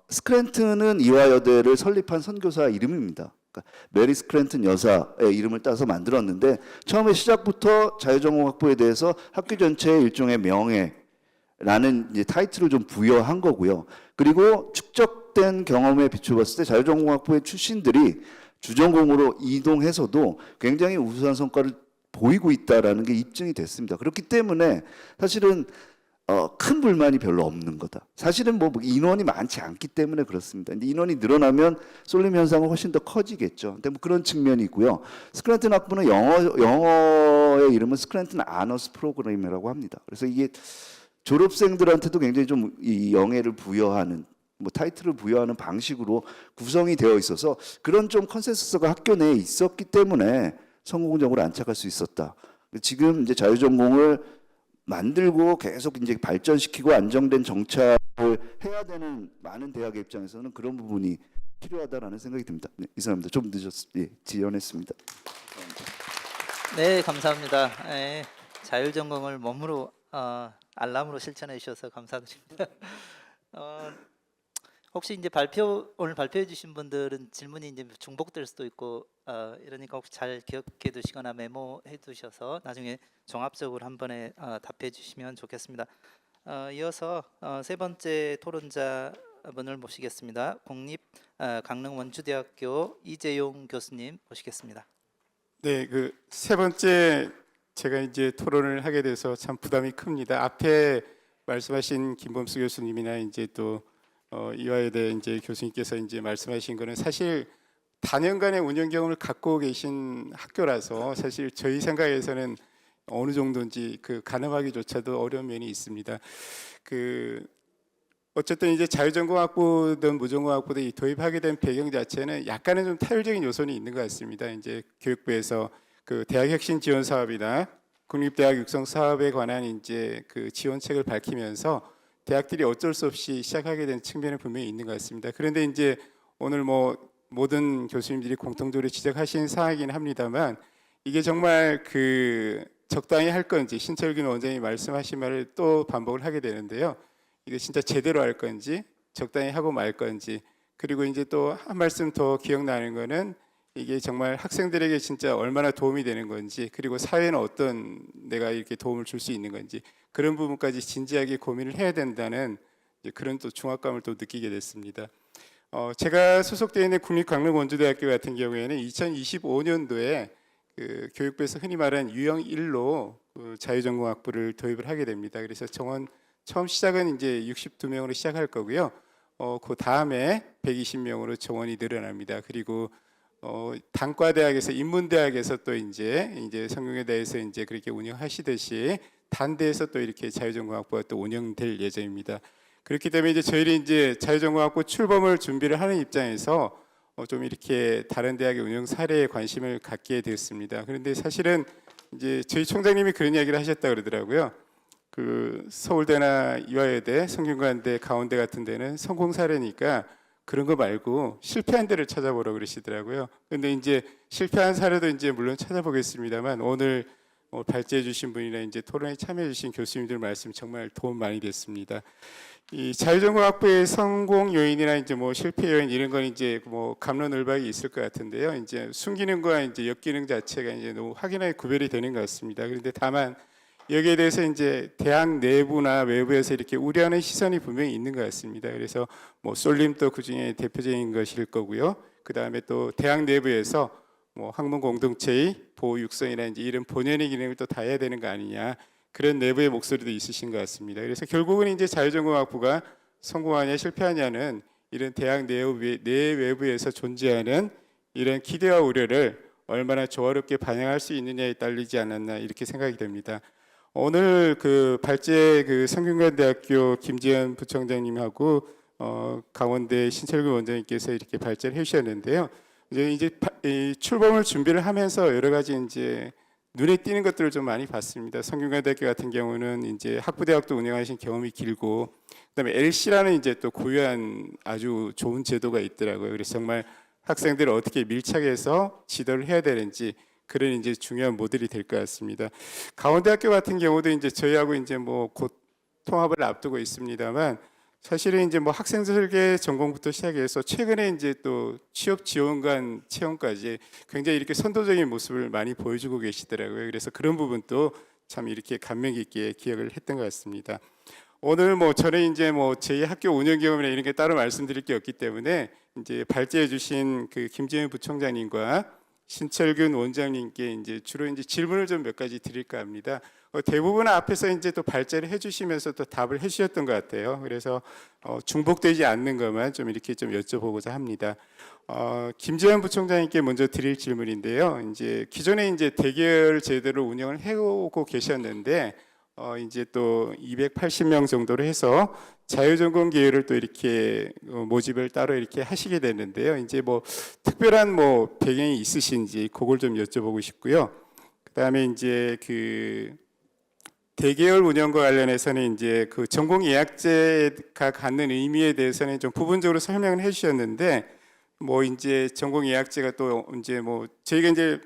S3: 스크랜턴은 이화여대를 설립한 선교사 이름입니다. 그러니까 메리 스크랜턴 여사의 이름을 따서 만들었는데, 처음에 시작부터 자유전공 학부에 대해서 학교 전체의 일종의 명예라는 이제 타이틀을 좀 부여한 거고요. 그리고 축적된 경험에 비추었을 때 자유전공 학부의 출신들이 주전공으로 이동해서도 굉장히 우수한 성과를 보이고 있다라는 게 입증이 됐습니다. 그렇기 때문에 사실은 큰 불만이 별로 없는 거다. 사실은 뭐 인원이 많지 않기 때문에 그렇습니다. 근데 인원이 늘어나면 쏠림 현상은 훨씬 더 커지겠죠. 근데 뭐 그런 측면이 있고요. 스크랜턴 학부는 영어의 이름은 스크랜턴 아너스 프로그램이라고 합니다. 그래서 이게 졸업생들한테도 굉장히 좀 이 영예를 부여하는, 뭐 타이틀을 부여하는 방식으로 구성이 되어 있어서 그런 좀 컨센서스가 학교 내에 있었기 때문에 성공적으로 안착할 수 있었다. 지금 이제 자유전공을 만들고 계속 이제 발전시키고 안정된 정착을 해야 되는 많은 대학의 입장에서는 그런 부분이 필요하다라는 생각이 듭니다. 네, 이상입니다. 좀 지연했습니다.
S1: 네, 감사합니다. 예, 자율전공을 몸으로 알람으로 실천해 주셔서 감사드립니다. 혹시 이제 오늘 발표해 주신 분들은 질문이 이제 중복될 수도 있고 이러니까 혹시 잘 기억해 두시거나 메모해 두셔서 나중에 종합적으로 한 번에 답해 주시면 좋겠습니다. 이어서 세 번째 토론자 분을 모시겠습니다. 국립 강릉 원주대학교 이재용 교수님 모시겠습니다.
S4: 네, 그 세 번째 제가 이제 토론을 하게 돼서 참 부담이 큽니다. 앞에 말씀하신 김범수 교수님이나 이제 또 이화여대 이제 교수님께서 이제 말씀하신 거는 사실 다년간의 운영 경험을 갖고 계신 학교라서 사실 저희 생각에서는 어느 정도인지 그 가늠하기조차도 어려운 면이 있습니다. 그 어쨌든 이제 자유전공학부든 무전공학부든 이 도입하게 된 배경 자체는 약간은 좀 타율적인 요소는 있는 것 같습니다. 이제 교육부에서 그 대학 혁신 지원 사업이나 국립대학 육성 사업에 관한 이제 그 지원책을 밝히면서 대학들이 어쩔 수 없이 시작하게 된 측면은 분명히 있는 것 같습니다. 그런데 이제 오늘 뭐 모든 교수님들이 공통적으로 지적하신 사항이긴 합니다만 이게 정말 그 적당히 할 건지 신철균 원장이 말씀하신 말을 또 반복을 하게 되는데요. 이게 진짜 제대로 할 건지 적당히 하고 말 건지 그리고 이제 또 한 말씀 더 기억나는 거는 이게 정말 학생들에게 진짜 얼마나 도움이 되는 건지 그리고 사회는 어떤 내가 이렇게 도움을 줄 수 있는 건지 그런 부분까지 진지하게 고민을 해야 된다는 이제 그런 또 중압감을 또 느끼게 됐습니다. 제가 소속되어 있는 국립강릉원주대학교 같은 경우에는 2025년도에 그 교육부에서 흔히 말하는 유형 1로 그 자유전공학부를 도입을 하게 됩니다. 그래서 정원 처음 시작은 이제 62명으로 시작할 거고요. 그 다음에 120명으로 정원이 늘어납니다. 그리고 단과대학에서 인문대학에서 또 이제 성균관대에서 이제 그렇게 운영하시듯이 단대에서 또 이렇게 자유전공학부가 또 운영될 예정입니다. 그렇기 때문에 이제 저희는 이제 자유전공학부 출범을 준비를 하는 입장에서 좀 이렇게 다른 대학의 운영 사례에 관심을 갖게 됐습니다. 그런데 사실은 이제 저희 총장님이 그런 이야기를 하셨다 그러더라고요. 그 서울대나 이화여대, 성균관대, 강원대 같은 데는 성공 사례니까 그런 거 말고 실패한 데를 찾아보라고 그러시더라고요. 근데 이제 실패한 사례도 이제 물론 찾아보겠습니다만 오늘 발제해 주신 분이나 이제 토론에 참여해 주신 교수님들 말씀 정말 도움 많이 됐습니다. 이 자유전공학부의 성공 요인이나 이제 뭐 실패 요인 이런 건 이제 뭐 갑론을박이 있을 것 같은데요. 이제 순기능과 이제 역기능 자체가 이제 너무 확연하게 구별이 되는 것 같습니다. 그런데 다만 여기에 대해서 이제 대학 내부나 외부에서 이렇게 우려하는 시선이 분명히 있는 것 같습니다. 그래서 뭐 쏠림도 그 중에 대표적인 것일 거고요. 그 다음에 또 대학 내부에서 뭐 학문 공동체의 보호 육성이나 이제 이런 본연의 기능을 또 다해야 되는 거 아니냐 그런 내부의 목소리도 있으신 것 같습니다. 그래서 결국은 이제 자유전공학부가 성공하냐 실패하냐는 이런 대학 내외부에서 존재하는 이런 기대와 우려를 얼마나 조화롭게 반영할 수 있느냐에 딸리지 않았나 이렇게 생각이 됩니다. 오늘 그 발제 그 성균관대학교 김지현 부총장님하고 강원대 신철근 원장님께서 이렇게 발제를 해주셨는데요. 이제 출범을 준비를 하면서 여러 가지 이제 눈에 띄는 것들을 좀 많이 봤습니다. 성균관대학교 같은 경우는 이제 학부대학도 운영하신 경험이 길고, 그다음에 LC라는 이제 또 고유한 아주 좋은 제도가 있더라고요. 그래서 정말 학생들을 어떻게 밀착해서 지도를 해야 되는지 그런 이제 중요한 모델이 될 것 같습니다. 강원대학교 같은 경우도 이제 저희하고 이제 뭐 곧 통합을 앞두고 있습니다만 사실은 이제 뭐 학생 설계 전공부터 시작해서 최근에 이제 또 취업 지원관 채용까지 굉장히 이렇게 선도적인 모습을 많이 보여주고 계시더라고요. 그래서 그런 부분도 참 이렇게 감명 깊게 기억을 했던 것 같습니다. 오늘 뭐 저는 이제 뭐 제 학교 운영 경험이나 이런 게 따로 말씀드릴 게 없기 때문에 이제 발제해 주신 그 김재현 부총장님과 신철균 원장님께 이제 주로 이제 질문을 좀 몇 가지 드릴까 합니다. 대부분 앞에서 이제 또 발제를 해주시면서 또 답을 해주셨던 것 같아요. 그래서 중복되지 않는 것만 좀 이렇게 좀 여쭤보고자 합니다. 김재현 부총장님께 먼저 드릴 질문인데요. 이제 기존에 이제 대결 제도를 운영을 해오고 계셨는데 이제 또 280명 정도로 해서 자유전공 기회를 또 이렇게 모집을 따로 이렇게 하시게 됐는데요. 이제 뭐 특별한 뭐 배경이 있으신지 그걸 좀 여쭤보고 싶고요. 그다음에 이제 그 대계열 운영과 관련해서는 이제 그 전공 예약제가 갖는 의미에 대해서는 좀 부분적으로 설명을 해주셨는데 뭐 이제 전공 예약제가 또 이제 뭐 저희가 이제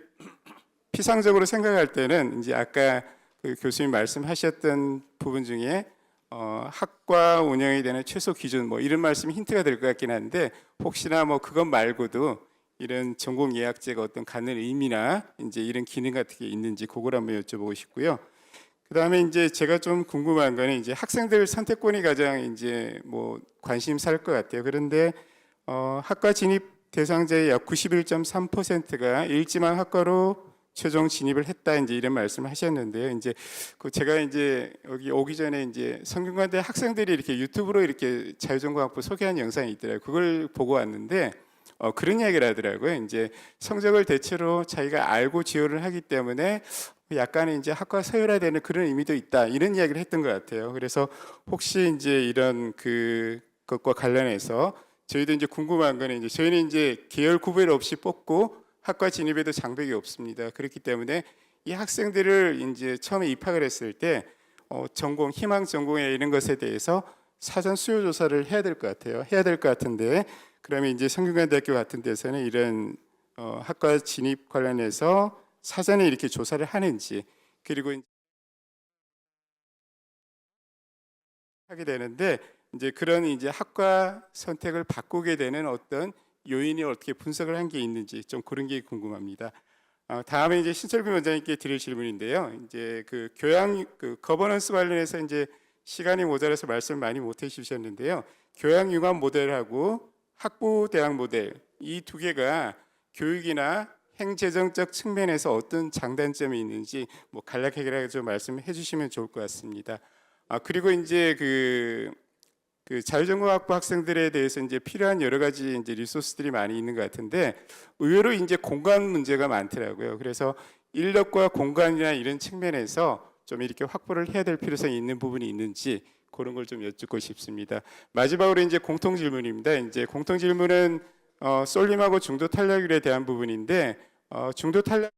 S4: 피상적으로 생각할 때는 이제 아까 그 교수님 말씀하셨던 부분 중에 학과 운영이 되는 최소 기준 뭐 이런 말씀이 힌트가 될 것 같긴 한데 혹시나 뭐 그것 말고도 이런 전공 예약제가 어떤 갖는 의미나 이제 이런 기능 같은 게 있는지 그걸 한번 여쭤보고 싶고요. 그다음에 이제 제가 좀 궁금한 거는 이제 학생들 선택권이 가장 이제 뭐 관심사일 것 같아요. 그런데 학과 진입 대상자의 약 91.3%가 읽지만 학과로 최종 진입을 했다 이제 이런 말씀을 하셨는데요. 이제 그 제가 이제 여기 오기 전에 이제 성균관대 학생들이 이렇게 유튜브로 이렇게 자유전공학부 소개한 영상이 있더라고요. 그걸 보고 왔는데 그런 이야기를 하더라고요. 이제 성적을 대체로 자기가 알고 지원을 하기 때문에 약간의 이제 학과 서열화되는 그런 의미도 있다 이런 이야기를 했던 것 같아요. 그래서 혹시 이제 이런 그 것과 관련해서 저희도 이제 궁금한 거는 이제 저희는 이제 계열 구별 없이 뽑고 학과 진입에도 장벽이 없습니다. 그렇기 때문에 이 학생들을 이제 처음에 입학을 했을 때 전공, 희망 전공이나 이런 것에 대해서 사전 수요 조사를 해야 될 것 같아요. 해야 될 것 같은데 그러면 이제 성균관대학교 같은 데서는 이런 학과 진입 관련해서 사전에 이렇게 조사를 하는지 그리고 하게 되는데 이제 그런 이제 학과 선택을 바꾸게 되는 어떤 요인이 어떻게 분석을 한 게 있는지 좀 그런 게 궁금합니다. 다음에 이제 신철빈 원장님께 드릴 질문인데요. 이제 그 교양 그 거버넌스 관련해서 이제 시간이 모자라서 말씀 많이 못 해주셨는데요. 교양 융합 모델하고 학부 대학 모델 이 두 개가 교육이나 행재정적 측면에서 어떤 장단점이 있는지 뭐 간략하게 좀 말씀해 주시면 좋을 것 같습니다. 그리고 이제 그 자유전공학부 학생들에 대해서 이제 필요한 여러 가지 이제 리소스들이 많이 있는 것 같은데 의외로 이제 공간 문제가 많더라고요. 그래서 인력과 공간이나 이런 측면에서 좀 이렇게 확보를 해야 될 필요성이 있는 부분이 있는지 그런 걸 좀 여쭙고 싶습니다. 마지막으로 이제 공통 질문입니다. 이제 공통 질문은 쏠림하고 중도 탄력률에 대한 부분인데 중도 탄력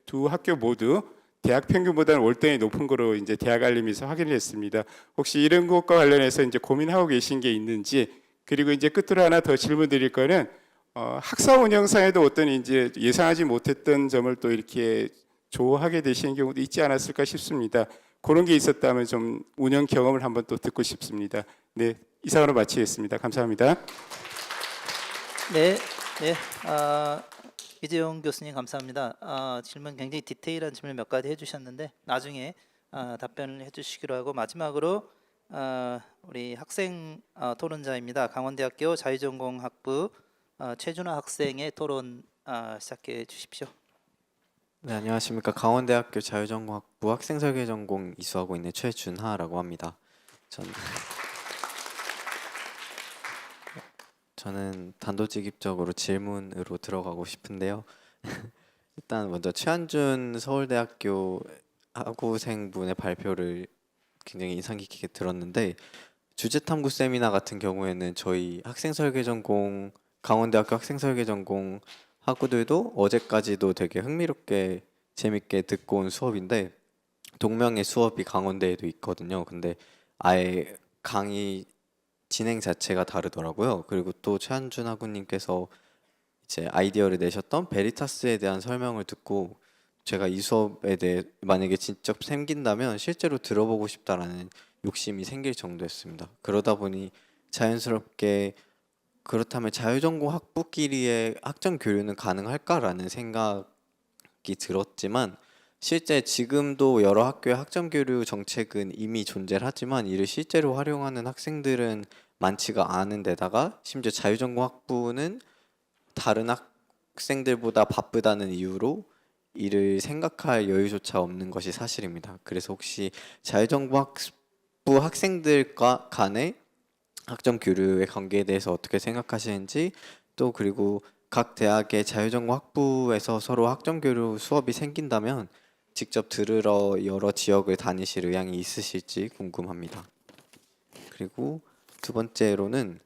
S4: 두 학교 모두 대학 평균보다는 월등히 높은 거로 이제 대학 알림에서 확인을 했습니다. 혹시 이런 것과 관련해서 이제 고민하고 계신 게 있는지 그리고 이제 끝으로 하나 더 질문 드릴 거는 학사 운영상에도 어떤 이제 예상하지 못했던 점을 또 이렇게 조하게 되시는 경우도 있지 않았을까 싶습니다. 그런 게 있었다면 좀 운영 경험을 한번 또 듣고 싶습니다. 네, 이상으로 마치겠습니다. 감사합니다.
S1: 네, 네. 이재용 교수님 감사합니다. 질문 굉장히 디테일한 질문 몇 가지 해주셨는데 나중에 답변을 해주시기로 하고 마지막으로 우리 학생 토론자입니다. 강원대학교 자유전공학부 최준하 학생의 토론 시작해 주십시오.
S5: 네, 안녕하십니까. 강원대학교 자유전공학부 학생설계전공 이수하고 있는 최준하라고 합니다. 저는 단도직입적으로 질문으로 들어가고 싶은데요. 일단 먼저 최한준 서울대학교 학우생분의 발표를 굉장히 인상 깊게 들었는데 주제탐구 세미나 같은 경우에는 저희 학생설계전공 강원대학교 학생설계전공 학우들도 어제까지도 되게 흥미롭게 재밌게 듣고 온 수업인데 동명의 수업이 강원대에도 있거든요. 근데 아예 강의 진행 자체가 다르더라고요. 그리고 또 최한준 학우님께서 이제 아이디어를 내셨던 베리타스에 대한 설명을 듣고 제가 이 수업에 대해 만약에 직접 생긴다면 실제로 들어보고 싶다라는 욕심이 생길 정도였습니다. 그러다 보니 자연스럽게 그렇다면 자유전공 학부끼리의 학점 교류는 가능할까라는 생각이 들었지만 실제 지금도 여러 학교의 학점 교류 정책은 이미 존재를 하지만 이를 실제로 활용하는 학생들은 많지가 않은 데다가 심지어 자유전공 학부는 다른 학생들보다 바쁘다는 이유로 이를 생각할 여유조차 없는 것이 사실입니다. 그래서 혹시 자유전공 학부 학생들과 간의 학점 교류의 관계에 대해서 어떻게 생각하시는지 또 그리고 각 대학의 자유전공 학부에서 서로 학점 교류 수업이 생긴다면 직접 들으러 여러 지역을 다니실 의향이 있으실지 궁금합니다. 그리고 두 번째로는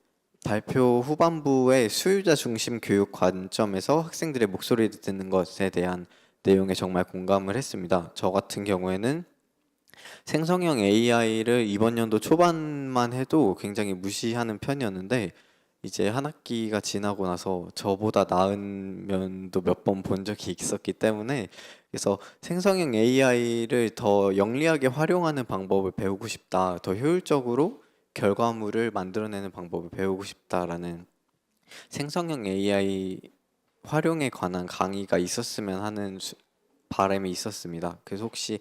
S5: 발표 후반부의 수요자 중심 교육 관점에서 학생들의 목소리를 듣는 것에 대한 내용에 정말 공감을 했습니다. 저 같은 경우에는 생성형 AI를 이번 연도 초반만 해도 굉장히 무시하는 편이었는데 이제 한 학기가 지나고 나서 저보다 나은 면도 몇 번 본 적이 있었기 때문에 그래서 생성형 AI를 더 영리하게 활용하는 방법을 배우고 싶다. 더 효율적으로 결과물을 만들어내는 방법을 배우고 싶다라는 생성형 AI 활용에 관한 강의가 있었으면 하는 바람이 있었습니다. 그래서 혹시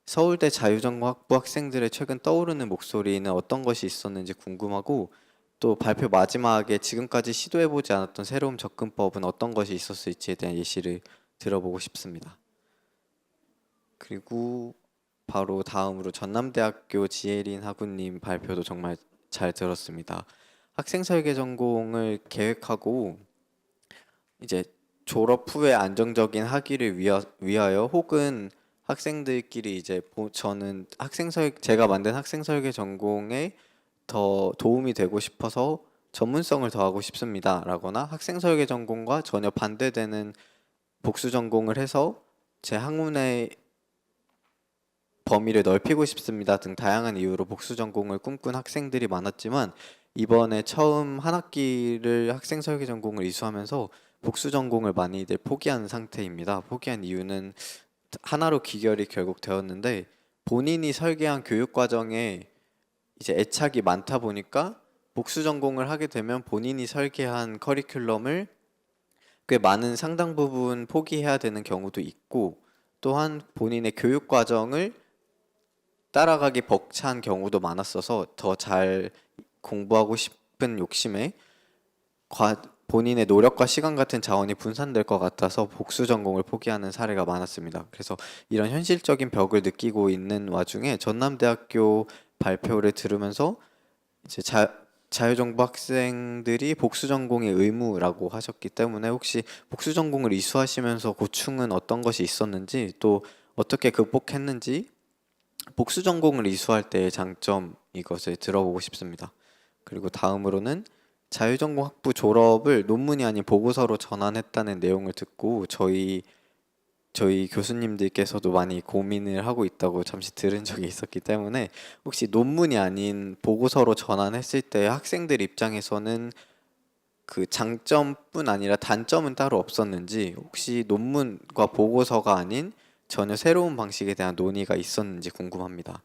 S5: 서울대 자유전공학부 학생들의 최근 떠오르는 목소리는 어떤 것이 있었는지 궁금하고, 또 발표 마지막에 지금까지 시도해보지 않았던 새로운 접근법은 어떤 것이 있었을지에 대한 예시를 들어보고 싶습니다. 그리고 바로 다음으로 전남대학교 지혜린 학우님 발표도 정말 잘 들었습니다. 학생 설계 전공을 계획하고 이제 졸업 후에 안정적인 학위를 위하여 혹은 학생들끼리 이제 저는 제가 만든 학생 설계 전공에 더 도움이 되고 싶어서 전문성을 더하고 싶습니다라거나 학생 설계 전공과 전혀 반대되는 복수 전공을 해서 제 학문의 범위를 넓히고 싶습니다 등 다양한 이유로 복수 전공을 꿈꾼 학생들이 많았지만, 이번에 처음 한 학기를 학생 설계 전공을 이수하면서 복수 전공을 많이들 포기한 상태입니다. 포기한 이유는 하나로 귀결이 결국 되었는데, 본인이 설계한 교육 과정에 이제 애착이 많다 보니까 복수 전공을 하게 되면 본인이 설계한 커리큘럼을 꽤 많은 상당 부분 포기해야 되는 경우도 있고, 또한 본인의 교육 과정을 따라가기 벅찬 경우도 많았어서 더 잘 공부하고 싶은 욕심에 본인의 노력과 시간 같은 자원이 분산될 것 같아서 복수 전공을 포기하는 사례가 많았습니다. 그래서 이런 현실적인 벽을 느끼고 있는 와중에 전남대학교 발표를 들으면서 이제 자유정보 학생들이 복수 전공의 의무라고 하셨기 때문에, 혹시 복수 전공을 이수하시면서 고충은 어떤 것이 있었는지, 또 어떻게 극복했는지, 복수 전공을 이수할 때의 장점, 이것을 들어보고 싶습니다. 그리고 다음으로는 자유전공 학부 졸업을 논문이 아닌 보고서로 전환했다는 내용을 듣고 저희 교수님들께서도 많이 고민을 하고 있다고 잠시 들은 적이 있었기 때문에, 혹시 논문이 아닌 보고서로 전환했을 때 학생들 입장에서는 그 장점뿐 아니라 단점은 따로 없었는지, 혹시 논문과 보고서가 아닌 전혀 새로운 방식에 대한 논의가 있었는지 궁금합니다.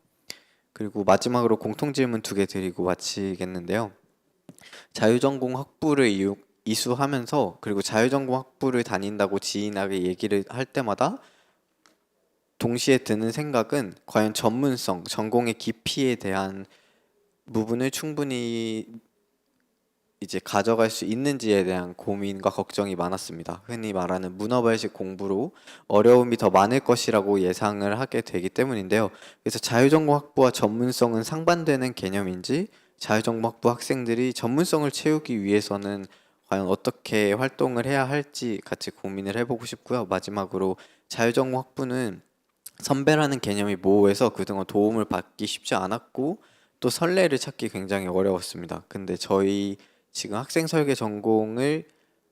S5: 그리고 마지막으로 공통질문 2개 드리고 마치겠는데요. 자유전공 학부를 이수하면서, 그리고 자유전공 학부를 다닌다고 지인에게 얘기를 할 때마다 동시에 드는 생각은 과연 전문성, 전공의 깊이에 대한 부분을 충분히 이제 가져갈 수 있는지에 대한 고민과 걱정이 많았습니다. 흔히 말하는 문어발식 공부로 어려움이 더 많을 것이라고 예상을 하게 되기 때문인데요. 그래서 자유전공 학부와 전문성은 상반되는 개념인지, 자유전공 학부 학생들이 전문성을 채우기 위해서는 과연 어떻게 활동을 해야 할지 같이 고민을 해보고 싶고요. 마지막으로 자유전공 학부는 선배라는 개념이 모호해서 그동안 도움을 받기 쉽지 않았고, 또 선례를 찾기 굉장히 어려웠습니다. 근데 저희 지금 학생 설계 전공을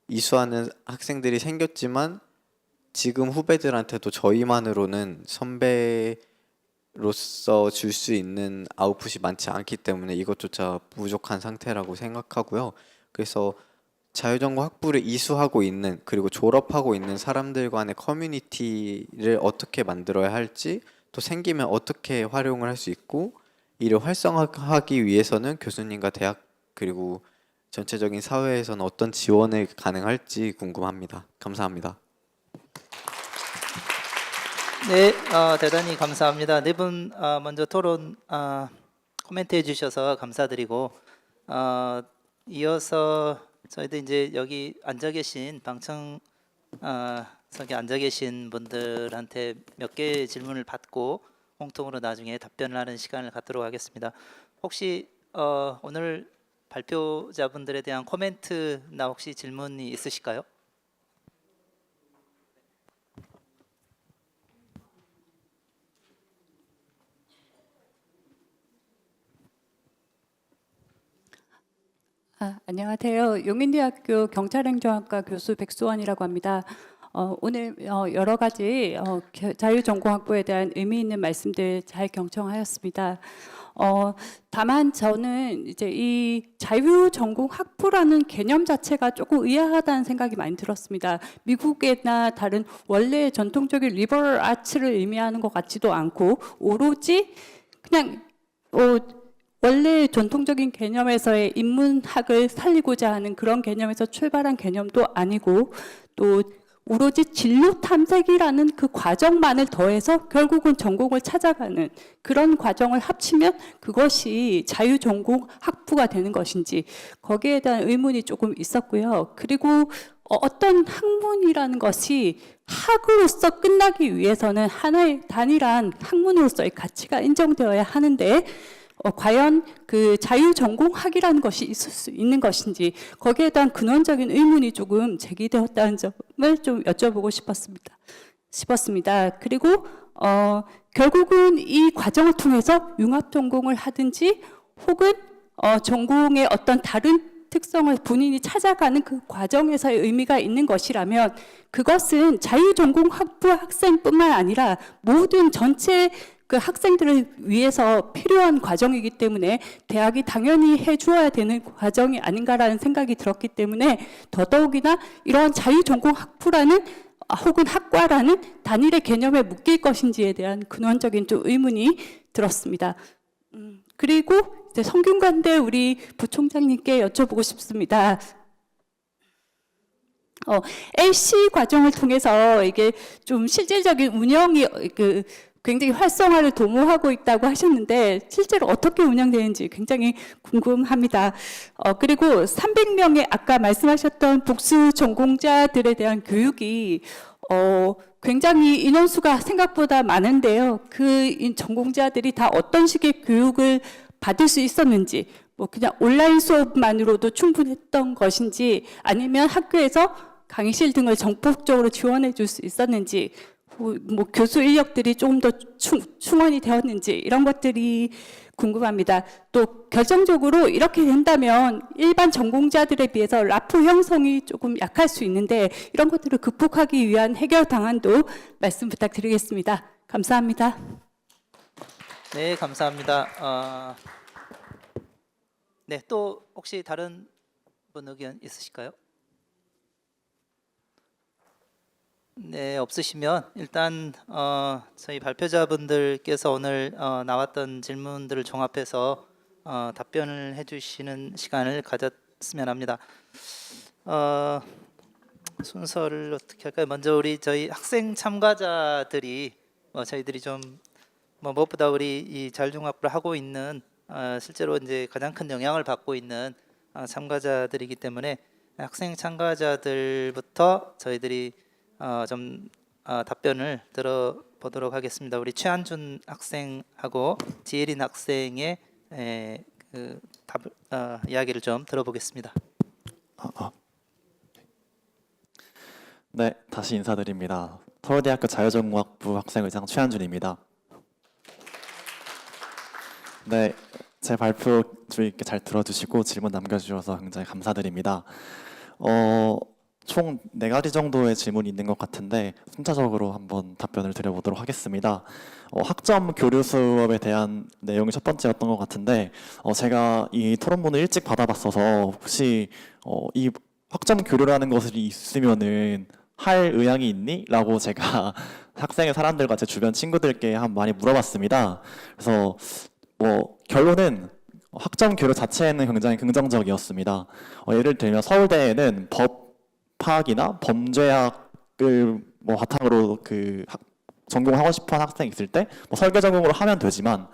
S5: 이수하는 학생들이 생겼지만, 지금 후배들한테도 저희만으로는 선배로서 줄 수 있는 아웃풋이 많지 않기 때문에 이것조차 부족한 상태라고 생각하고요. 그래서 자유전공 학부를 이수하고 있는, 그리고 졸업하고 있는 사람들 간의 커뮤니티를 어떻게 만들어야 할지, 또 생기면 어떻게 활용을 할 수 있고, 이를 활성화하기 위해서는 교수님과 대학 그리고 전체적인 사회에서는 어떤 지원이 가능할지 궁금합니다. 감사합니다.
S1: 네, 대단히 감사합니다. 네 분 먼저 토론 코멘트 해주셔서 감사드리고, 이어서 저희도 이제 여기 앉아 계신 방청석에 앉아 계신 분들한테 몇 개의 질문을 받고 공통으로 나중에 답변을 하는 시간을 갖도록 하겠습니다. 혹시 오늘 발표자분들에 대한 코멘트나 혹시 질문이 있으실까요?
S6: 안녕하세요. 용인대학교 경찰행정학과 교수 백수원이라고 합니다. 오늘 여러 가지 자유전공학부에 대한 의미 있는 말씀들 잘 경청하였습니다. 다만 저는 이제 이 자유전공학부라는 개념 자체가 조금 의아하다는 생각이 많이 들었습니다. 미국이나 다른 원래 전통적인 리버럴 아츠를 의미하는 것 같지도 않고, 오로지 그냥 원래 전통적인 개념에서의 인문학을 살리고자 하는 그런 개념에서 출발한 개념도 아니고, 또 오로지 진로 탐색이라는 그 과정만을 더해서 결국은 전공을 찾아가는 그런 과정을 합치면 그것이 자유전공 학부가 되는 것인지 거기에 대한 의문이 조금 있었고요. 그리고 어떤 학문이라는 것이 학으로서 끝나기 위해서는 하나의 단일한 학문으로서의 가치가 인정되어야 하는데 과연 그 자유전공학이라는 것이 있을 수 있는 것인지 거기에 대한 근원적인 의문이 조금 제기되었다는 점을 좀 여쭤보고 싶었습니다. 그리고 결국은 이 과정을 통해서 융합전공을 하든지 혹은 전공의 어떤 다른 특성을 본인이 찾아가는 그 과정에서의 의미가 있는 것이라면 그것은 자유전공학부 학생뿐만 아니라 모든 전체 그 학생들을 위해서 필요한 과정이기 때문에 대학이 당연히 해주어야 되는 과정이 아닌가라는 생각이 들었기 때문에 더더욱이나 이러한 자유전공학부라는 혹은 학과라는 단일의 개념에 묶일 것인지에 대한 근원적인 좀 의문이 들었습니다. 그리고 이제 성균관대 우리 부총장님께 여쭤보고 싶습니다. LC 과정을 통해서 이게 좀 실질적인 운영이 굉장히 활성화를 도모하고 있다고 하셨는데 실제로 어떻게 운영되는지 굉장히 궁금합니다. 그리고 300명의 아까 말씀하셨던 복수 전공자들에 대한 교육이 굉장히 인원수가 생각보다 많은데요. 그 전공자들이 다 어떤 식의 교육을 받을 수 있었는지, 뭐 그냥 온라인 수업만으로도 충분했던 것인지, 아니면 학교에서 강의실 등을 전폭적으로 지원해 줄 수 있었는지, 뭐 교수 인력들이 조금 더 충원이 되었는지 이런 것들이 궁금합니다. 또 결정적으로 이렇게 된다면 일반 전공자들에 비해서 라포 형성이 조금 약할 수 있는데 이런 것들을 극복하기 위한 해결 방안도 말씀 부탁드리겠습니다. 감사합니다.
S1: 네, 감사합니다. 네, 또 혹시 다른 분 의견 있으실까요? 네, 없으시면 일단 저희 발표자분들께서 오늘 나왔던 질문들을 종합해서 답변을 해주시는 시간을 가졌으면 합니다. 순서를 어떻게 할까요? 먼저 우리 저희 학생 참가자들이 저희들이 좀 무엇보다 우리 이 자율종합을 하고 있는 실제로 이제 가장 큰 영향을 받고 있는 참가자들이기 때문에 학생 참가자들부터 저희들이 좀 답변을 들어보도록 하겠습니다. 우리 최한준 학생하고 지혜린 학생의 이야기를 좀 들어보겠습니다.
S7: 네, 다시 인사드립니다. 서울대학교 자유전공학부 학생회장 최한준입니다. 네, 제 발표 주의 있게 잘 들어주시고 질문 남겨주셔서 굉장히 감사드립니다. 총 4가지 정도의 질문이 있는 것 같은데 순차적으로 한번 답변을 드려보도록 하겠습니다. 학점 교류 수업에 대한 내용이 첫 번째였던 것 같은데 제가 이 토론문을 일찍 받아봤어서 혹시 이 학점 교류라는 것이 있으면은 할 의향이 있니? 라고 제가 학생의 사람들과 제 주변 친구들께 많이 물어봤습니다. 그래서 결론은 학점 교류 자체는 굉장히 긍정적이었습니다. 예를 들면 서울대에는 법학이나 범죄학을 바탕으로 전공하고 싶어하는 학생이 있을 때 설계 전공으로 하면 되지만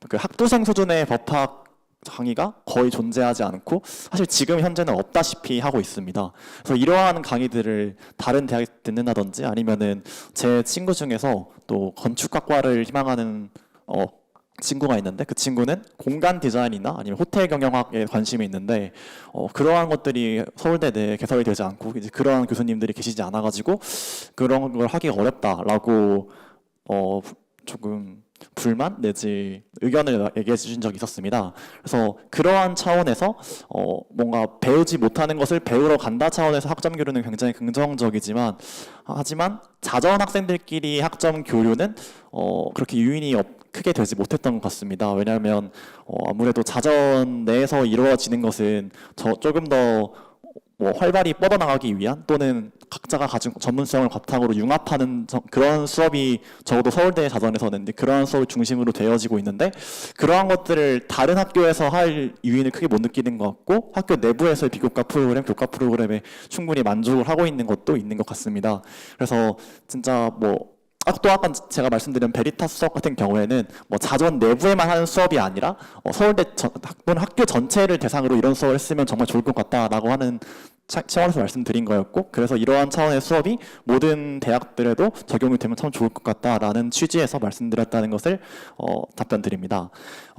S7: 그 학부생 수준의 법학 강의가 거의 존재하지 않고 사실 지금 현재는 없다시피 하고 있습니다. 그래서 이러한 강의들을 다른 대학에 듣는다든지 아니면은 제 친구 중에서 또 건축학과를 희망하는 친구가 있는데 그 친구는 공간 디자인이나 아니면 호텔 경영학에 관심이 있는데 그러한 것들이 서울대 내에 개설이 되지 않고 이제 그러한 교수님들이 계시지 않아가지고 그런 걸 하기가 어렵다라고 조금 불만 내지 의견을 얘기해 주신 적이 있었습니다. 그래서 그러한 차원에서 뭔가 배우지 못하는 것을 배우러 간다 차원에서 학점 교류는 굉장히 긍정적이지만 하지만 자전 학생들끼리 학점 교류는 그렇게 유인이 크게 되지 못했던 것 같습니다. 왜냐하면 아무래도 자전 내에서 이루어지는 것은 조금 더 뭐 활발히 뻗어나가기 위한 또는 각자가 가진 전문성을 바탕으로 융합하는 그런 수업이 적어도 서울대 자전에서는 이제 그러한 수업을 중심으로 되어지고 있는데 그러한 것들을 다른 학교에서 할 이유는 크게 못 느끼는 것 같고 학교 내부에서의 비교과 프로그램, 교과 프로그램에 충분히 만족을 하고 있는 것도 있는 것 같습니다. 그래서 진짜 뭐 또 아까 제가 말씀드린 베리타스 수업 같은 경우에는 뭐 자전 내부에만 하는 수업이 아니라 서울대 또는 학교 전체를 대상으로 이런 수업을 했으면 정말 좋을 것 같다라고 하는 차원에서 말씀드린 거였고 그래서 이러한 차원의 수업이 모든 대학들에도 적용이 되면 참 좋을 것 같다라는 취지에서 말씀드렸다는 것을 답변드립니다.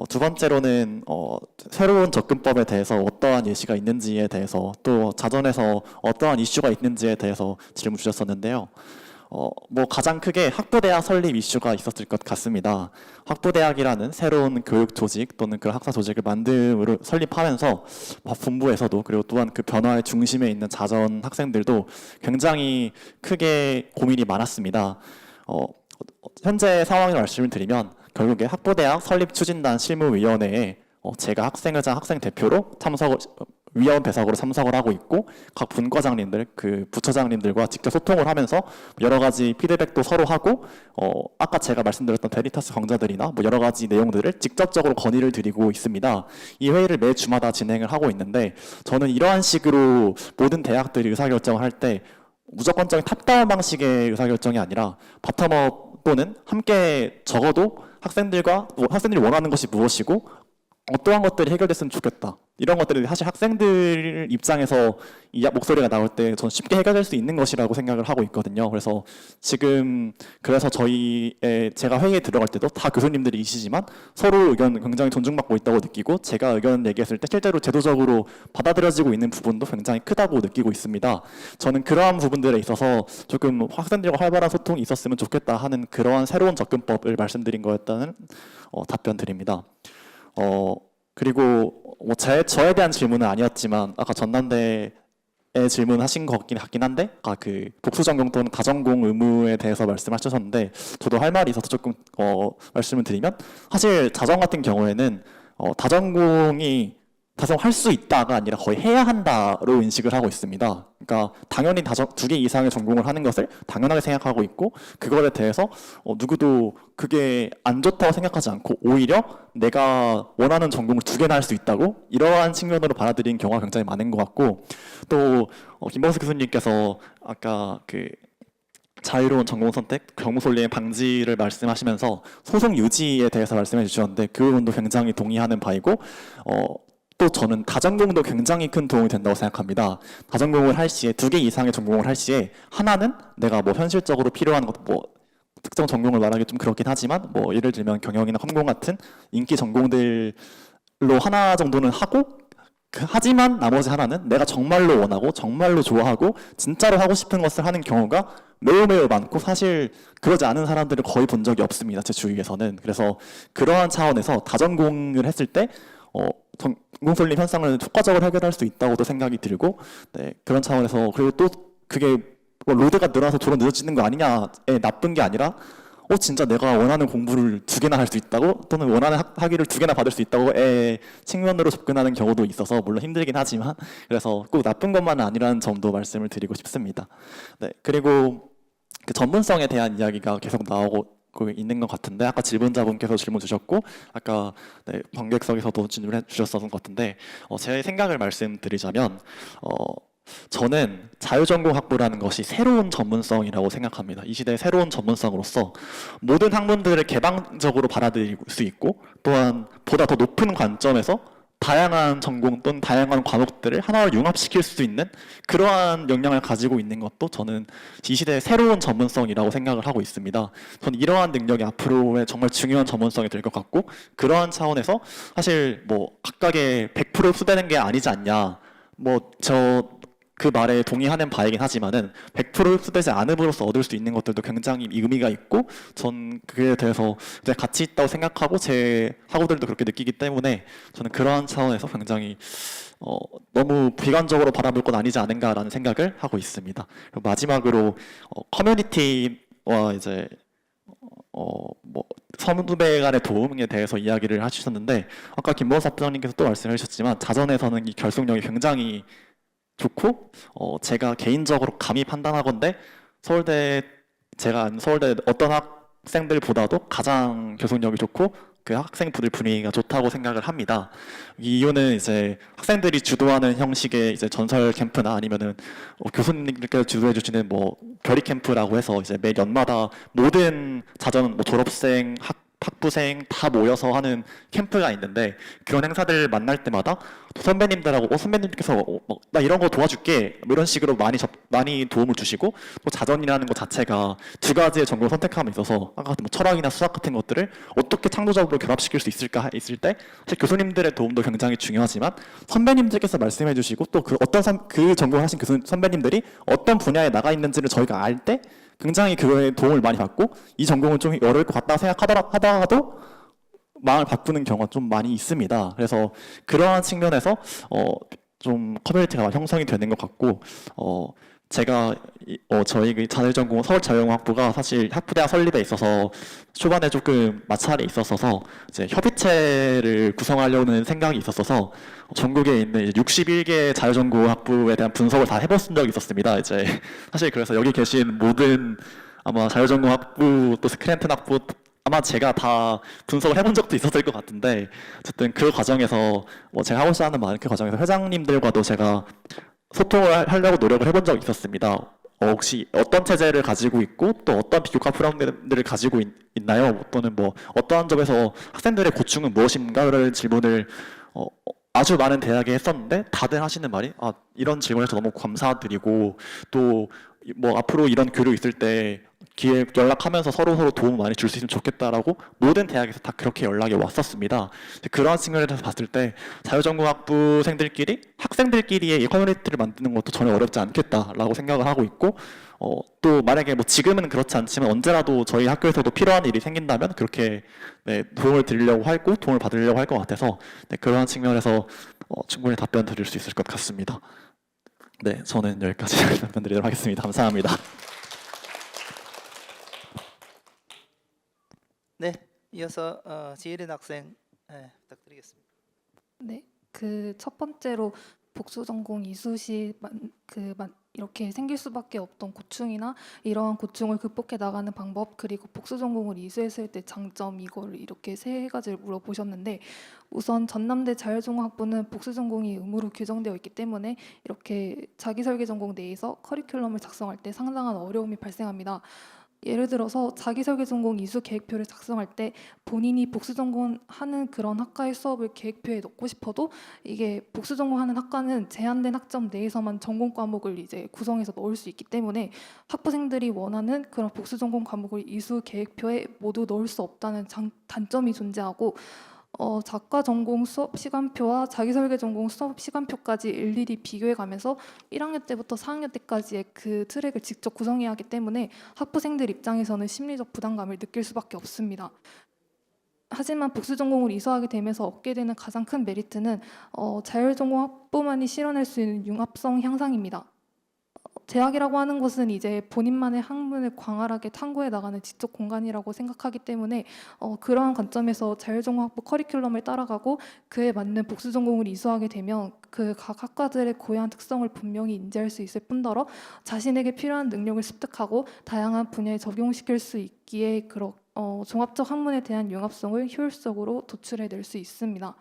S7: 두 번째로는 새로운 접근법에 대해서 어떠한 예시가 있는지에 대해서 또 자전에서 어떠한 이슈가 있는지에 대해서 질문 주셨었는데요. 뭐 가장 크게 학부대학 설립 이슈가 있었을 것 같습니다. 학부대학이라는 새로운 교육 조직 또는 그런 학사 조직을 설립하면서 본부에서도 그리고 또한 그 변화의 중심에 있는 자전 학생들도 굉장히 크게 고민이 많았습니다. 현재 상황을 말씀을 드리면 결국에 학부대학 설립 추진단 실무위원회에 제가 학생회장 학생 대표로 위원 배석으로 참석을 하고 있고 각 분과장님들, 그 부처장님들과 직접 소통을 하면서 여러 가지 피드백도 서로 하고 아까 제가 말씀드렸던 베리타스 강좌들이나 뭐 여러 가지 내용들을 직접적으로 건의를 드리고 있습니다. 이 회의를 매 주마다 진행을 하고 있는데 저는 이러한 식으로 모든 대학들이 의사결정을 할 때 무조건적인 탑다운 방식의 의사결정이 아니라 바텀업 또는 함께 적어도 학생들이 원하는 것이 무엇이고 어떠한 것들이 해결됐으면 좋겠다. 이런 것들이 사실 학생들 입장에서 이 목소리가 나올 때 저는 쉽게 해결될 수 있는 것이라고 생각을 하고 있거든요. 그래서 그래서 제가 회의에 들어갈 때도 다 교수님들이시지만 서로 의견 굉장히 존중받고 있다고 느끼고 제가 의견 얘기했을 때 실제로 제도적으로 받아들여지고 있는 부분도 굉장히 크다고 느끼고 있습니다. 저는 그러한 부분들에 있어서 조금 학생들과 활발한 소통이 있었으면 좋겠다 하는 그러한 새로운 접근법을 말씀드린 거였다는 답변 드립니다. 그리고 뭐 저에 대한 질문은 아니었지만 아까 전남대에 질문하신 것 같긴 한데 그 복수 전공 또는 다전공 의무에 대해서 말씀하셨는데 저도 할 말이 있어서 조금 말씀을 드리면 사실 자전 같은 경우에는 다전공이 할 수 있다가 아니라 거의 해야 한다로 인식을 하고 있습니다. 그러니까 당연히 2개 이상의 전공을 하는 것을 당연하게 생각하고 있고 그거에 대해서 누구도 그게 안 좋다고 생각하지 않고 오히려 내가 원하는 전공을 2개나 할 수 있다고 이러한 측면으로 받아들이는 경우가 굉장히 많은 것 같고 또 김범수 교수님께서 아까 그 자유로운 전공 선택, 경무솔리의 방지를 말씀하시면서 소속 유지에 대해서 말씀해 주셨는데 그 부분도 굉장히 동의하는 바이고 또 저는 다전공도 굉장히 큰 도움이 된다고 생각합니다. 다전공을 할 시에 2개 이상의 전공을 할 시에 하나는 내가 뭐 현실적으로 필요한 것 뭐 특정 전공을 말하기 좀 그렇긴 하지만 뭐 예를 들면 경영이나 컴공 같은 인기 전공들로 하나 정도는 하고 하지만 나머지 하나는 내가 정말로 원하고 정말로 좋아하고 진짜로 하고 싶은 것을 하는 경우가 매우 많고 사실 그러지 않은 사람들을 거의 본 적이 없습니다. 제 주위에서는. 그래서 그러한 차원에서 다전공을 했을 때 전공솔림 현상을 효과적으로 해결할 수 있다고도 생각이 들고 그런 차원에서 그리고 또 그게 뭐 로드가 늘어나서 졸업 늦어지는 거 아니냐에 나쁜 게 아니라 진짜 내가 원하는 공부를 2개나 할 수 있다고 또는 원하는 학위를 2개나 받을 수 있다고의 측면으로 접근하는 경우도 있어서 물론 힘들긴 하지만 그래서 꼭 나쁜 것만은 아니라는 점도 말씀을 드리고 싶습니다. 그리고 그 전문성에 대한 이야기가 계속 나오고 있는 것 같은데 아까 질문자분께서 질문 주셨고 아까 관객석에서도 질문해 주셨던 것 같은데 제 생각을 말씀드리자면 저는 자유전공학부라는 것이 새로운 전문성이라고 생각합니다. 이 시대의 새로운 전문성으로서 모든 학문들을 개방적으로 받아들일 수 있고 또한 보다 더 높은 관점에서 다양한 전공 또는 다양한 과목들을 하나로 융합시킬 수 있는 그러한 역량을 가지고 있는 것도 저는 이 시대의 새로운 전문성이라고 생각을 하고 있습니다. 저는 이러한 능력이 앞으로의 정말 중요한 전문성이 될 것 같고 그러한 차원에서 사실 뭐 각각의 100% 흡수되는 게 아니지 않냐 그 말에 동의하는 바이긴 하지만은 100% 흡수되지 않음으로써 얻을 수 있는 것들도 굉장히 의미가 있고 전 그에 대해서 가치 있다고 생각하고 제 학우들도 그렇게 느끼기 때문에 저는 그러한 차원에서 굉장히 너무 비관적으로 바라볼 건 아니지 않은가라는 생각을 하고 있습니다. 그리고 마지막으로 커뮤니티와 이제 뭐 선후배 간의 도움에 대해서 이야기를 하셨는데 아까 김범수 학부장님께서 또 말씀해 주셨지만 자전에서는 이 결속력이 굉장히 좋고 제가 개인적으로 감히 판단하건대 서울대 제가 아는 서울대 어떤 학생들보다도 가장 교섭력이 좋고 그 학생부들 분위기가 좋다고 생각을 합니다. 이 이유는 이제 학생들이 주도하는 형식의 이제 전설 캠프나 아니면은 교수님들께서 주도해 주시는 뭐 결의 캠프라고 해서 이제 매 연마다 모든 자전 뭐 졸업생 학부생 다 모여서 하는 캠프가 있는데 그런 행사들 만날 때마다 또 선배님들하고 선배님께서 나 이런 거 도와줄게 뭐 이런 식으로 많이 도움을 주시고 또 자전이라는 것 자체가 두 가지의 전공을 선택함에 있어서 아까 같은 뭐 철학이나 수학 같은 것들을 어떻게 창조적으로 결합시킬 수 있을까 있을 때 사실 교수님들의 도움도 굉장히 중요하지만 선배님들께서 말씀해 주시고 또 그 어떤 그 전공을 하신 교수 선배님들이 어떤 분야에 나가 있는지를 저희가 알 때 굉장히 그거에 도움을 많이 받고 이 전공은 좀 어려울 것 같다 생각하다가도 마음을 바꾸는 경우가 좀 많이 있습니다. 그래서 그러한 측면에서 좀 커뮤니티가 형성이 되는 것 같고 제가 저희 그 자율전공 서울자율전공학부가 사실 학부대학 설립에 있어서 초반에 조금 마찰이 있었어서 이제 협의체를 구성하려는 생각이 있었어서 전국에 있는 61개 자율전공학부에 대한 분석을 다 해본 적이 있었습니다. 이제 사실 그래서 여기 계신 모든 아마 자율전공학부 또 스크랜튼 학부 아마 제가 다 분석을 해본 적도 있었을 것 같은데 어쨌든 그 과정에서 제가 하고자 하는 말은 그 과정에서 회장님들과도 제가 소통을 하려고 노력을 해본 적이 있었습니다. 혹시 어떤 체제를 가지고 있고 또 어떤 비교과 프로그램들을 가지고 있나요? 또는 뭐 어떠한 점에서 학생들의 고충은 무엇인가를 질문을 아주 많은 대학에 했었는데 다들 하시는 말이 이런 질문에서 너무 감사드리고 또 뭐 앞으로 이런 교류 있을 때 기회 연락하면서 서로 도움 많이 줄 수 있으면 좋겠다라고 모든 대학에서 다 그렇게 연락이 왔었습니다. 그러한 측면에서 봤을 때 자율전공학부생들끼리 학생들끼리의 이 커뮤니티를 만드는 것도 전혀 어렵지 않겠다라고 생각을 하고 있고 또 만약에 뭐 지금은 그렇지 않지만 언제라도 저희 학교에서도 필요한 일이 생긴다면 그렇게 도움을 드리려고 하고 도움을 받으려고 할 것 같아서 그러한 측면에서 충분히 답변 드릴 수 있을 것 같습니다. 네, 저는 여기까지 답변 드리도록 하겠습니다. 감사합니다.
S1: 네, 이어서 지혜린 학생 부탁드리겠습니다.
S8: 네, 그 첫 번째로 복수 전공 이수시 이렇게 생길 수밖에 없던 고충이나 이러한 고충을 극복해 나가는 방법 그리고 복수 전공을 이수했을 때 장점 이걸 이렇게 세 가지를 물어보셨는데 우선 전남대 자율전공학부는 복수 전공이 의무로 규정되어 있기 때문에 이렇게 자기설계 전공 내에서 커리큘럼을 작성할 때 상당한 어려움이 발생합니다. 예를 들어서 자기설계 전공 이수 계획표를 작성할 때 본인이 복수 전공하는 그런 학과의 수업을 계획표에 넣고 싶어도 이게 복수 전공하는 학과는 제한된 학점 내에서만 전공 과목을 이제 구성해서 넣을 수 있기 때문에 학부생들이 원하는 그런 복수 전공 과목을 이수 계획표에 모두 넣을 수 없다는 단점이 존재하고 작가 전공 수업 시간표와 자기설계 전공 수업 시간표까지 일일이 비교해가면서 1학년 때부터 4학년 때까지의 그 트랙을 직접 구성해야 하기 때문에 학부생들 입장에서는 심리적 부담감을 느낄 수밖에 없습니다. 하지만 복수 전공을 이수하게 되면서 얻게 되는 가장 큰 메리트는 자율전공 학부만이 실현할 수 있는 융합성 향상입니다. 대학이라고 하는 것은 이제 본인만의 학문을 광활하게 탐구해 나가는 지적 공간이라고 생각하기 때문에 그러한 관점에서 자율전공학부 커리큘럼을 따라가고 그에 맞는 복수 전공을 이수하게 되면 그 각 학과들의 고유한 특성을 분명히 인지할 수 있을 뿐더러 자신에게 필요한 능력을 습득하고 다양한 분야에 적용시킬 수 있기에 종합적 학문에 대한 융합성을 효율적으로 도출해낼 수 있습니다.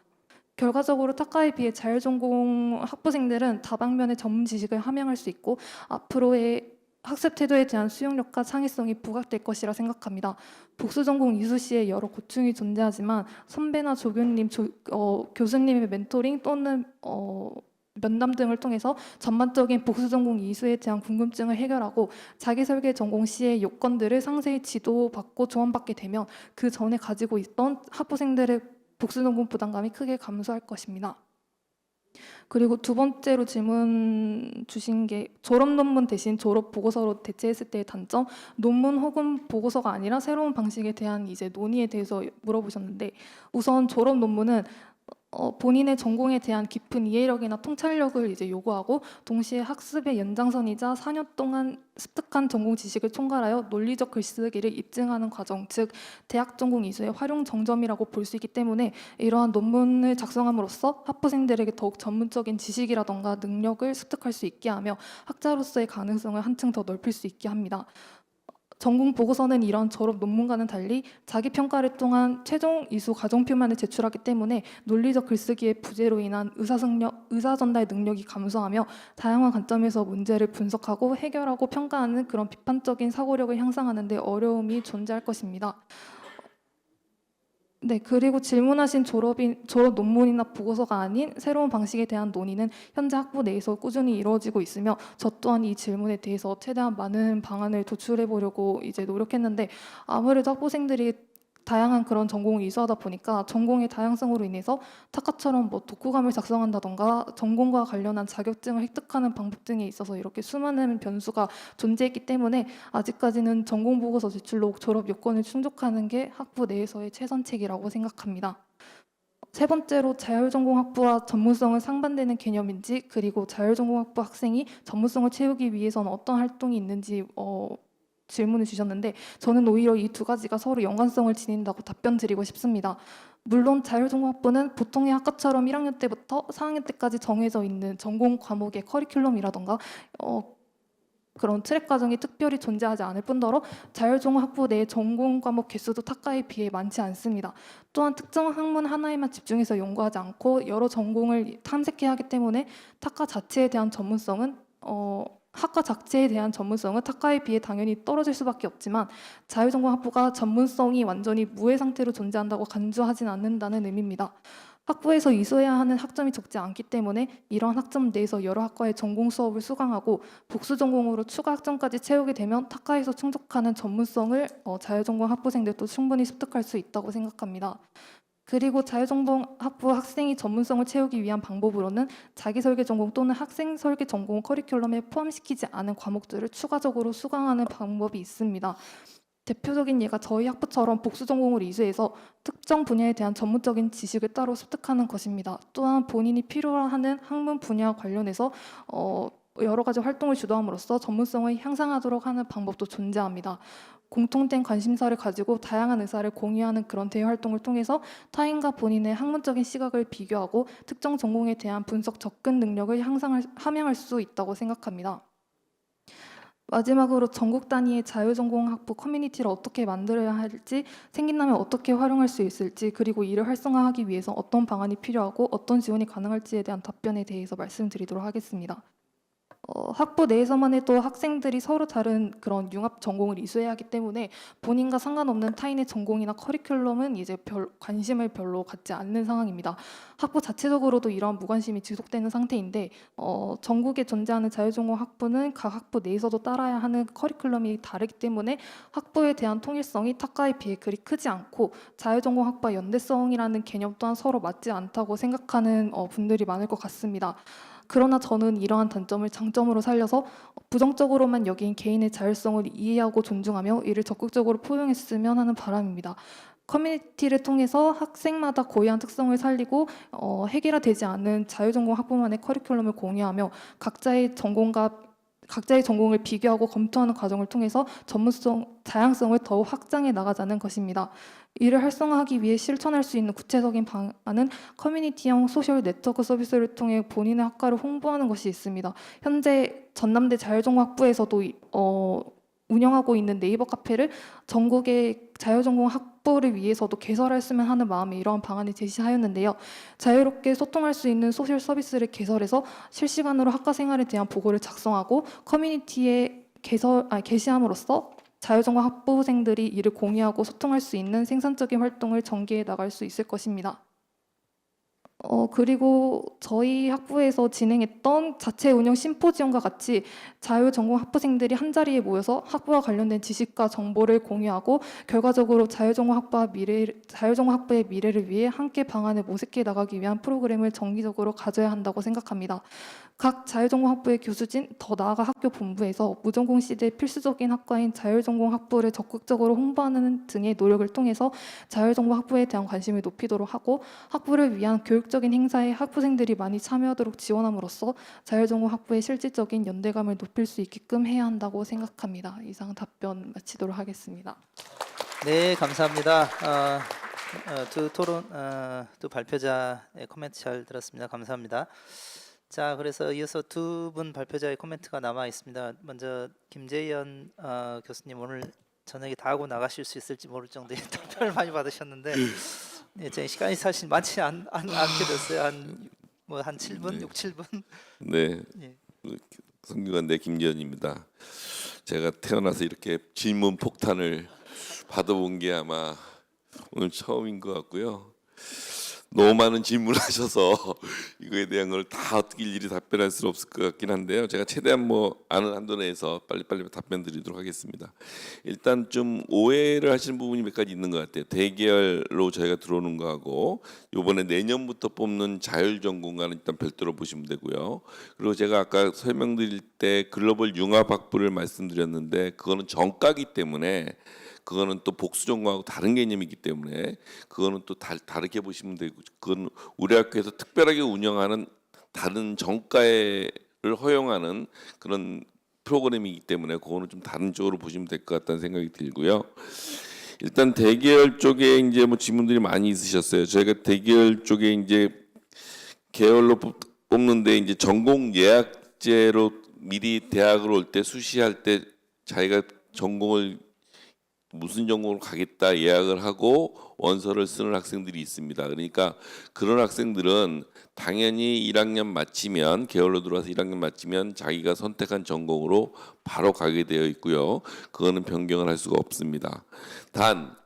S8: 결과적으로 타카에 비해 자율전공 학부생들은 다방면의 전문 지식을 함양할 수 있고 앞으로의 학습 태도에 대한 수용력과 창의성이 부각될 것이라 생각합니다. 복수전공 이수 시에 여러 고충이 존재하지만 선배나 조교님, 교수님의 멘토링 또는 면담 등을 통해서 전반적인 복수전공 이수에 대한 궁금증을 해결하고 자기설계 전공 시의 요건들을 상세히 지도받고 조언받게 되면 그 전에 가지고 있던 학부생들의 복수전공 부담감이 크게 감소할 것입니다. 그리고 두 번째로 질문 주신 게 졸업 논문 대신 졸업 보고서로 대체했을 때의 단점, 논문 혹은 보고서가 아니라 새로운 방식에 대한 이제 논의에 대해서 물어보셨는데 우선 졸업 논문은 본인의 전공에 대한 깊은 이해력이나 통찰력을 이제 요구하고 동시에 학습의 연장선이자 4년 동안 습득한 전공 지식을 총괄하여 논리적 글쓰기를 입증하는 과정, 즉 대학 전공 이수의 활용 정점이라고 볼 수 있기 때문에 이러한 논문을 작성함으로써 학부생들에게 더욱 전문적인 지식이라던가 능력을 습득할 수 있게 하며 학자로서의 가능성을 한층 더 넓힐 수 있게 합니다. 전공 보고서는 이런 졸업 논문과는 달리 자기 평가를 통한 최종 이수 과정표만을 제출하기 때문에 논리적 글쓰기의 부재로 인한 의사 전달 능력이 감소하며 다양한 관점에서 문제를 분석하고 해결하고 평가하는 그런 비판적인 사고력을 향상하는 데 어려움이 존재할 것입니다. 네, 그리고 질문하신 졸업 논문이나 보고서가 아닌 새로운 방식에 대한 논의는 현재 학부 내에서 꾸준히 이루어지고 있으며 저 또한 이 질문에 대해서 최대한 많은 방안을 도출해 보려고 이제 노력했는데 아무래도 학부생들이 다양한 그런 전공을 이수하다 보니까 전공의 다양성으로 인해서 타카처럼 뭐 독후감을 작성한다던가 전공과 관련한 자격증을 획득하는 방법 등에 있어서 이렇게 수많은 변수가 존재했기 때문에 아직까지는 전공 보고서 제출로 졸업 요건을 충족하는 게 학부 내에서의 최선책이라고 생각합니다. 세 번째로 자율전공학부와 전문성은 상반되는 개념인지 그리고 자율전공학부 학생이 전문성을 채우기 위해서는 어떤 활동이 있는지 질문을 주셨는데 저는 오히려 이 두 가지가 서로 연관성을 지닌다고 답변 드리고 싶습니다. 물론 자율전공학부는 보통의 학과처럼 1학년 때부터 4학년 때까지 정해져 있는 전공 과목의 커리큘럼이라던가 그런 트랙 과정이 특별히 존재하지 않을 뿐더러 자율전공학부 내 전공 과목 개수도 타카에 비해 많지 않습니다. 또한 특정 학문 하나에만 집중해서 연구하지 않고 여러 전공을 탐색해야 하기 때문에 타카 자체에 대한 전문성은 학과 자체에 대한 전문성은 타카에 비해 당연히 떨어질 수밖에 없지만 자율전공학부가 전문성이 완전히 무해 상태로 존재한다고 간주하진 않는다는 의미입니다. 학부에서 이수해야 하는 학점이 적지 않기 때문에 이러한 학점 내에서 여러 학과의 전공 수업을 수강하고 복수 전공으로 추가 학점까지 채우게 되면 타카에서 충족하는 전문성을 자율전공 학부생들도 충분히 습득할 수 있다고 생각합니다. 그리고 자율전공학부 학생이 전문성을 채우기 위한 방법으로는 자기설계 전공 또는 학생 설계 전공 커리큘럼에 포함시키지 않은 과목들을 추가적으로 수강하는 방법이 있습니다. 대표적인 예가 저희 학부처럼 복수 전공을 이수해서 특정 분야에 대한 전문적인 지식을 따로 습득하는 것입니다. 또한 본인이 필요하는 학문 분야와 관련해서 여러 가지 활동을 주도함으로써 전문성을 향상하도록 하는 방법도 존재합니다. 공통된 관심사를 가지고 다양한 의사를 공유하는 그런 대외 활동을 통해서 타인과 본인의 학문적인 시각을 비교하고 특정 전공에 대한 분석 접근 능력을 함양할 수 있다고 생각합니다. 마지막으로 전국 단위의 자율전공학부 커뮤니티를 어떻게 만들어야 할지, 생긴다면 어떻게 활용할 수 있을지, 그리고 이를 활성화하기 위해서 어떤 방안이 필요하고 어떤 지원이 가능할지에 대한 답변에 대해서 말씀드리도록 하겠습니다. 학부 내에서만 해도 학생들이 서로 다른 그런 융합 전공을 이수해야 하기 때문에 본인과 상관없는 타인의 전공이나 커리큘럼은 이제 관심을 별로 갖지 않는 상황입니다. 학부 자체적으로도 이러한 무관심이 지속되는 상태인데 전국에 존재하는 자율전공 학부는 각 학부 내에서도 따라야 하는 커리큘럼이 다르기 때문에 학부에 대한 통일성이 타카에 비해 그리 크지 않고 자율전공 학부와 연대성이라는 개념 또한 서로 맞지 않다고 생각하는 분들이 많을 것 같습니다. 그러나 저는 이러한 단점을 장점으로 살려서 부정적으로만 여긴 개인의 자율성을 이해하고 존중하며 이를 적극적으로 포용했으면 하는 바람입니다. 커뮤니티를 통해서 학생마다 고유한 특성을 살리고 해결되지 않은 자율전공 학부만의 커리큘럼을 공유하며 각자의 전공을 비교하고 검토하는 과정을 통해서 다양성을 더욱 확장해 나가자는 것입니다. 이를 활성화하기 위해 실천할 수 있는 구체적인 방안은 커뮤니티형 소셜 네트워크 서비스를 통해 본인의 학과를 홍보하는 것이 있습니다. 현재 전남대 자율전공학부에서도 운영하고 있는 네이버 카페를 전국의 자율전공 학부를 위해서도 개설했으면 하는 마음에 이러한 방안을 제시하였는데요. 자유롭게 소통할 수 있는 소셜 서비스를 개설해서 실시간으로 학과 생활에 대한 보고를 작성하고 커뮤니티에 게시함으로써 자율전공 학부생들이 이를 공유하고 소통할 수 있는 생산적인 활동을 전개해 나갈 수 있을 것입니다. 그리고 저희 학부에서 진행했던 자체 운영 심포지엄과 같이 자율전공 학부생들이 한자리에 모여서 학부와 관련된 지식과 정보를 공유하고 결과적으로 자율전공 학부의 미래를 위해 함께 방안을 모색해 나가기 위한 프로그램을 정기적으로 가져야 한다고 생각합니다. 각 자율전공 학부의 교수진, 더 나아가 학교 본부에서 무전공 시대 필수적인 학과인 자율전공 학부를 적극적으로 홍보하는 등의 노력을 통해서 자율전공 학부에 대한 관심을 높이도록 하고 학부를 위한 교육 교육적인 행사에 학부생들이 많이 참여하도록 지원함으로써 자율전공 학부의 실질적인 연대감을 높일 수 있게끔 해야 한다고 생각합니다. 이상 답변 마치도록 하겠습니다.
S1: 네, 감사합니다. 두 토론, 두 발표자의 코멘트 잘 들었습니다. 감사합니다. 자, 그래서 이어서 두 분 발표자의 코멘트가 남아 있습니다. 먼저 김재현 교수님, 오늘 저녁에 다 하고 나가실 수 있을지 모를 정도의 답변을 많이 받으셨는데, 네, 제 시간이 사실 많지 않게 됐어요. 한 7분,
S9: 네.
S1: 6, 7분.
S9: 네,
S1: 예.
S9: 성균관대 김지현입니다. 제가 태어나서 이렇게 질문 폭탄을 받아본 게 아마 오늘 처음인 것 같고요. 너무 많은 질문을 하셔서 이거에 대한 걸 다 어떻게 일일이 답변할 수는 없을 것 같긴 한데요. 제가 최대한 뭐 아는 한도 내에서 빨리빨리 답변 드리도록 하겠습니다. 일단 좀 오해를 하시는 부분이 몇 가지 있는 것 같아요. 대계열로 저희가 들어오는 거하고 이번에 내년부터 뽑는 자율전공과는 일단 별도로 보시면 되고요. 그리고 제가 아까 설명드릴 때 글로벌 융합학부를 말씀드렸는데 그거는 정가기 때문에 그거는 또 복수전공하고 다른 개념이기 때문에 그거는 또 다르게 보시면 되고, 그건 우리 학교에서 특별하게 운영하는 다른 정가를 허용하는 그런 프로그램이기 때문에 그거는 좀 다른 쪽으로 보시면 될 것 같다는 생각이 들고요. 일단 대계열 쪽에 이제 뭐 질문들이 많이 있으셨어요. 저희가 대계열 쪽에 이제 계열로 뽑는데 이제 전공 예약제로 미리 대학을 올 때 수시할 때 자기가 전공을 무슨 전공으로 가겠다 예약을 하고 원서를 쓰는 학생들이 있습니다. 그러니까 그런 학생들은 당연히 1학년 마치면 계열로 들어와서 1학년 마치면 자기가 선택한 전공으로 바로 가게 되어 있고요. 그거는 변경을 할 수가 없습니다. 단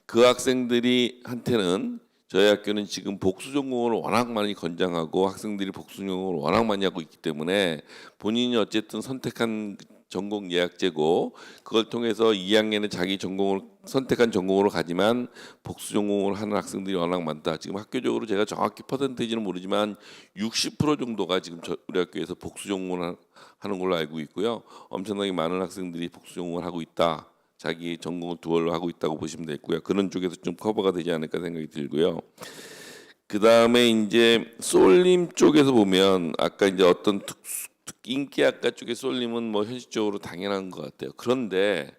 S9: 그 학생들이 한테는 저희 학교는 지금 복수 전공을 워낙 많이 권장하고 학생들이 복수 전공을 워낙 많이 하고 있기 때문에 본인이 어쨌든 선택한 전공 예약제고 그걸 통해서 2학년에 자기 전공을 선택한 전공으로 가지만 복수 전공을 하는 학생들이 워낙 많다. 지금 학교적으로 제가 정확히 퍼센테이지는 모르지만 60% 정도가 지금 우리 학교에서 복수 전공을 하는 걸로 알고 있고요. 엄청나게 많은 학생들이 복수 전공을 하고 있다. 자기 전공을 두얼로 하고 있다고 보시면 되고요. 그런 쪽에서 좀 커버가 되지 않을까 생각이 들고요. 그 다음에 이제 쏠림 쪽에서 보면 아까 이제 어떤 인기학과 쪽에 쏠림은 뭐 현실적으로 당연한 것 같아요. 그런데